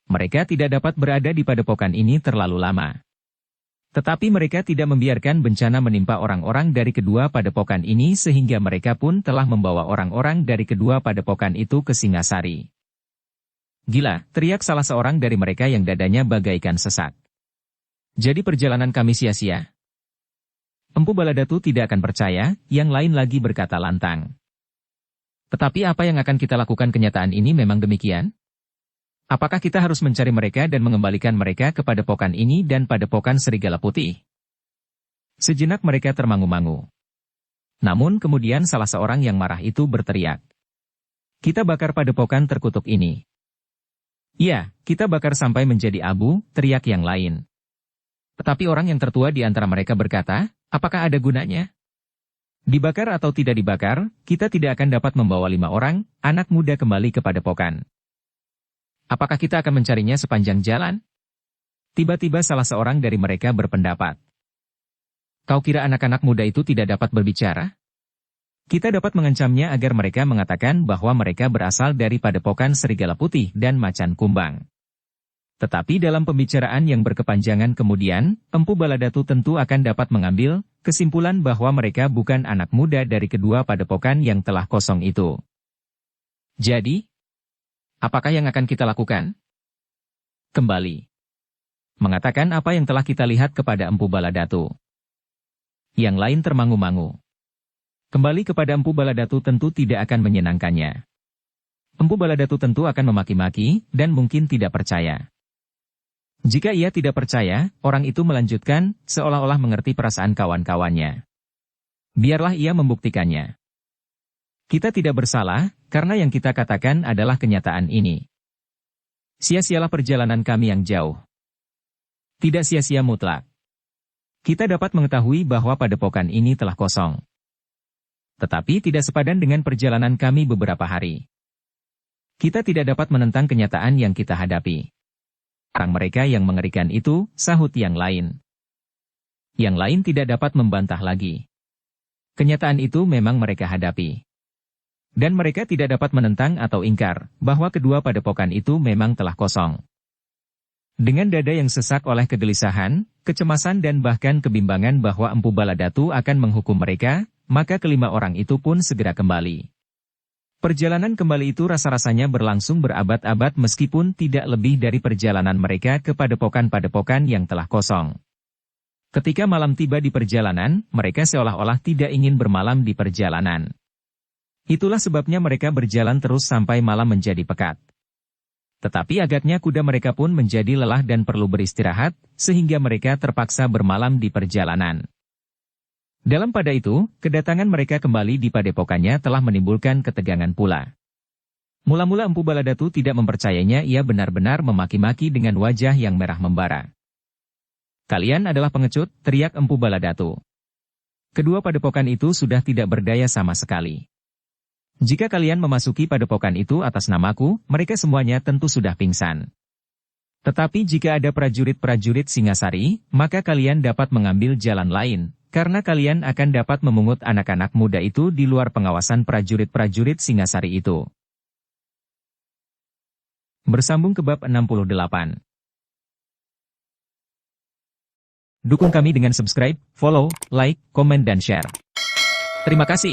Mereka tidak dapat berada di padepokan ini terlalu lama. Tetapi mereka tidak membiarkan bencana menimpa orang-orang dari kedua padepokan ini sehingga mereka pun telah membawa orang-orang dari kedua padepokan itu ke Singasari. Gila, teriak salah seorang dari mereka yang dadanya bagaikan sesak. Jadi perjalanan kami sia-sia? Empu Baladatu tidak akan percaya, yang lain lagi berkata lantang. Tetapi apa yang akan kita lakukan, kenyataan ini memang demikian? Apakah kita harus mencari mereka dan mengembalikan mereka ke padepokan ini dan padepokan serigala putih? Sejenak mereka termangu-mangu. Namun kemudian salah seorang yang marah itu berteriak. Kita bakar padepokan terkutuk ini. Iya, kita bakar sampai menjadi abu, teriak yang lain. Tetapi orang yang tertua di antara mereka berkata, apakah ada gunanya? Dibakar atau tidak dibakar, kita tidak akan dapat membawa 5 orang, anak muda kembali ke padepokan. Apakah kita akan mencarinya sepanjang jalan? Tiba-tiba salah seorang dari mereka berpendapat. Kau kira anak-anak muda itu tidak dapat berbicara? Kita dapat mengancamnya agar mereka mengatakan bahwa mereka berasal dari padepokan serigala putih dan macan kumbang. Tetapi dalam pembicaraan yang berkepanjangan kemudian, Empu Baladatu tentu akan dapat mengambil kesimpulan bahwa mereka bukan anak muda dari kedua padepokan yang telah kosong itu. Jadi, apakah yang akan kita lakukan? Kembali. Mengatakan apa yang telah kita lihat kepada Empu Baladatu. Yang lain termangu-mangu. Kembali kepada Empu Baladatu tentu tidak akan menyenangkannya. Empu Baladatu tentu akan memaki-maki, dan mungkin tidak percaya. Jika ia tidak percaya, orang itu melanjutkan, seolah-olah mengerti perasaan kawan-kawannya. Biarlah ia membuktikannya. Kita tidak bersalah, karena yang kita katakan adalah kenyataan ini. Sia-sialah perjalanan kami yang jauh. Tidak sia-sia mutlak. Kita dapat mengetahui bahwa padepokan ini telah kosong. Tetapi tidak sepadan dengan perjalanan kami beberapa hari. Kita tidak dapat menentang kenyataan yang kita hadapi. Orang mereka yang mengerikan itu, sahut yang lain. Yang lain tidak dapat membantah lagi. Kenyataan itu memang mereka hadapi. Dan mereka tidak dapat menentang atau ingkar, bahwa kedua padepokan itu memang telah kosong. Dengan dada yang sesak oleh kegelisahan, kecemasan dan bahkan kebimbangan bahwa Empu Baladatu akan menghukum mereka, maka kelima orang itu pun segera kembali. Perjalanan kembali itu rasa-rasanya berlangsung berabad-abad meskipun tidak lebih dari perjalanan mereka ke padepokan-padepokan yang telah kosong. Ketika malam tiba di perjalanan, mereka seolah-olah tidak ingin bermalam di perjalanan. Itulah sebabnya mereka berjalan terus sampai malam menjadi pekat. Tetapi agaknya kuda mereka pun menjadi lelah dan perlu beristirahat, sehingga mereka terpaksa bermalam di perjalanan. Dalam pada itu, kedatangan mereka kembali di padepokannya telah menimbulkan ketegangan pula. Mula-mula Empu Baladatu tidak mempercayainya, ia benar-benar memaki-maki dengan wajah yang merah membara. Kalian adalah pengecut, teriak Empu Baladatu. Kedua padepokan itu sudah tidak berdaya sama sekali. Jika kalian memasuki padepokan itu atas namaku, mereka semuanya tentu sudah pingsan. Tetapi jika ada prajurit-prajurit Singasari, maka kalian dapat mengambil jalan lain, karena kalian akan dapat memungut anak-anak muda itu di luar pengawasan prajurit-prajurit Singasari itu. Bersambung ke bab 68. Dukung kami dengan subscribe, follow, like, komen dan share. Terima kasih.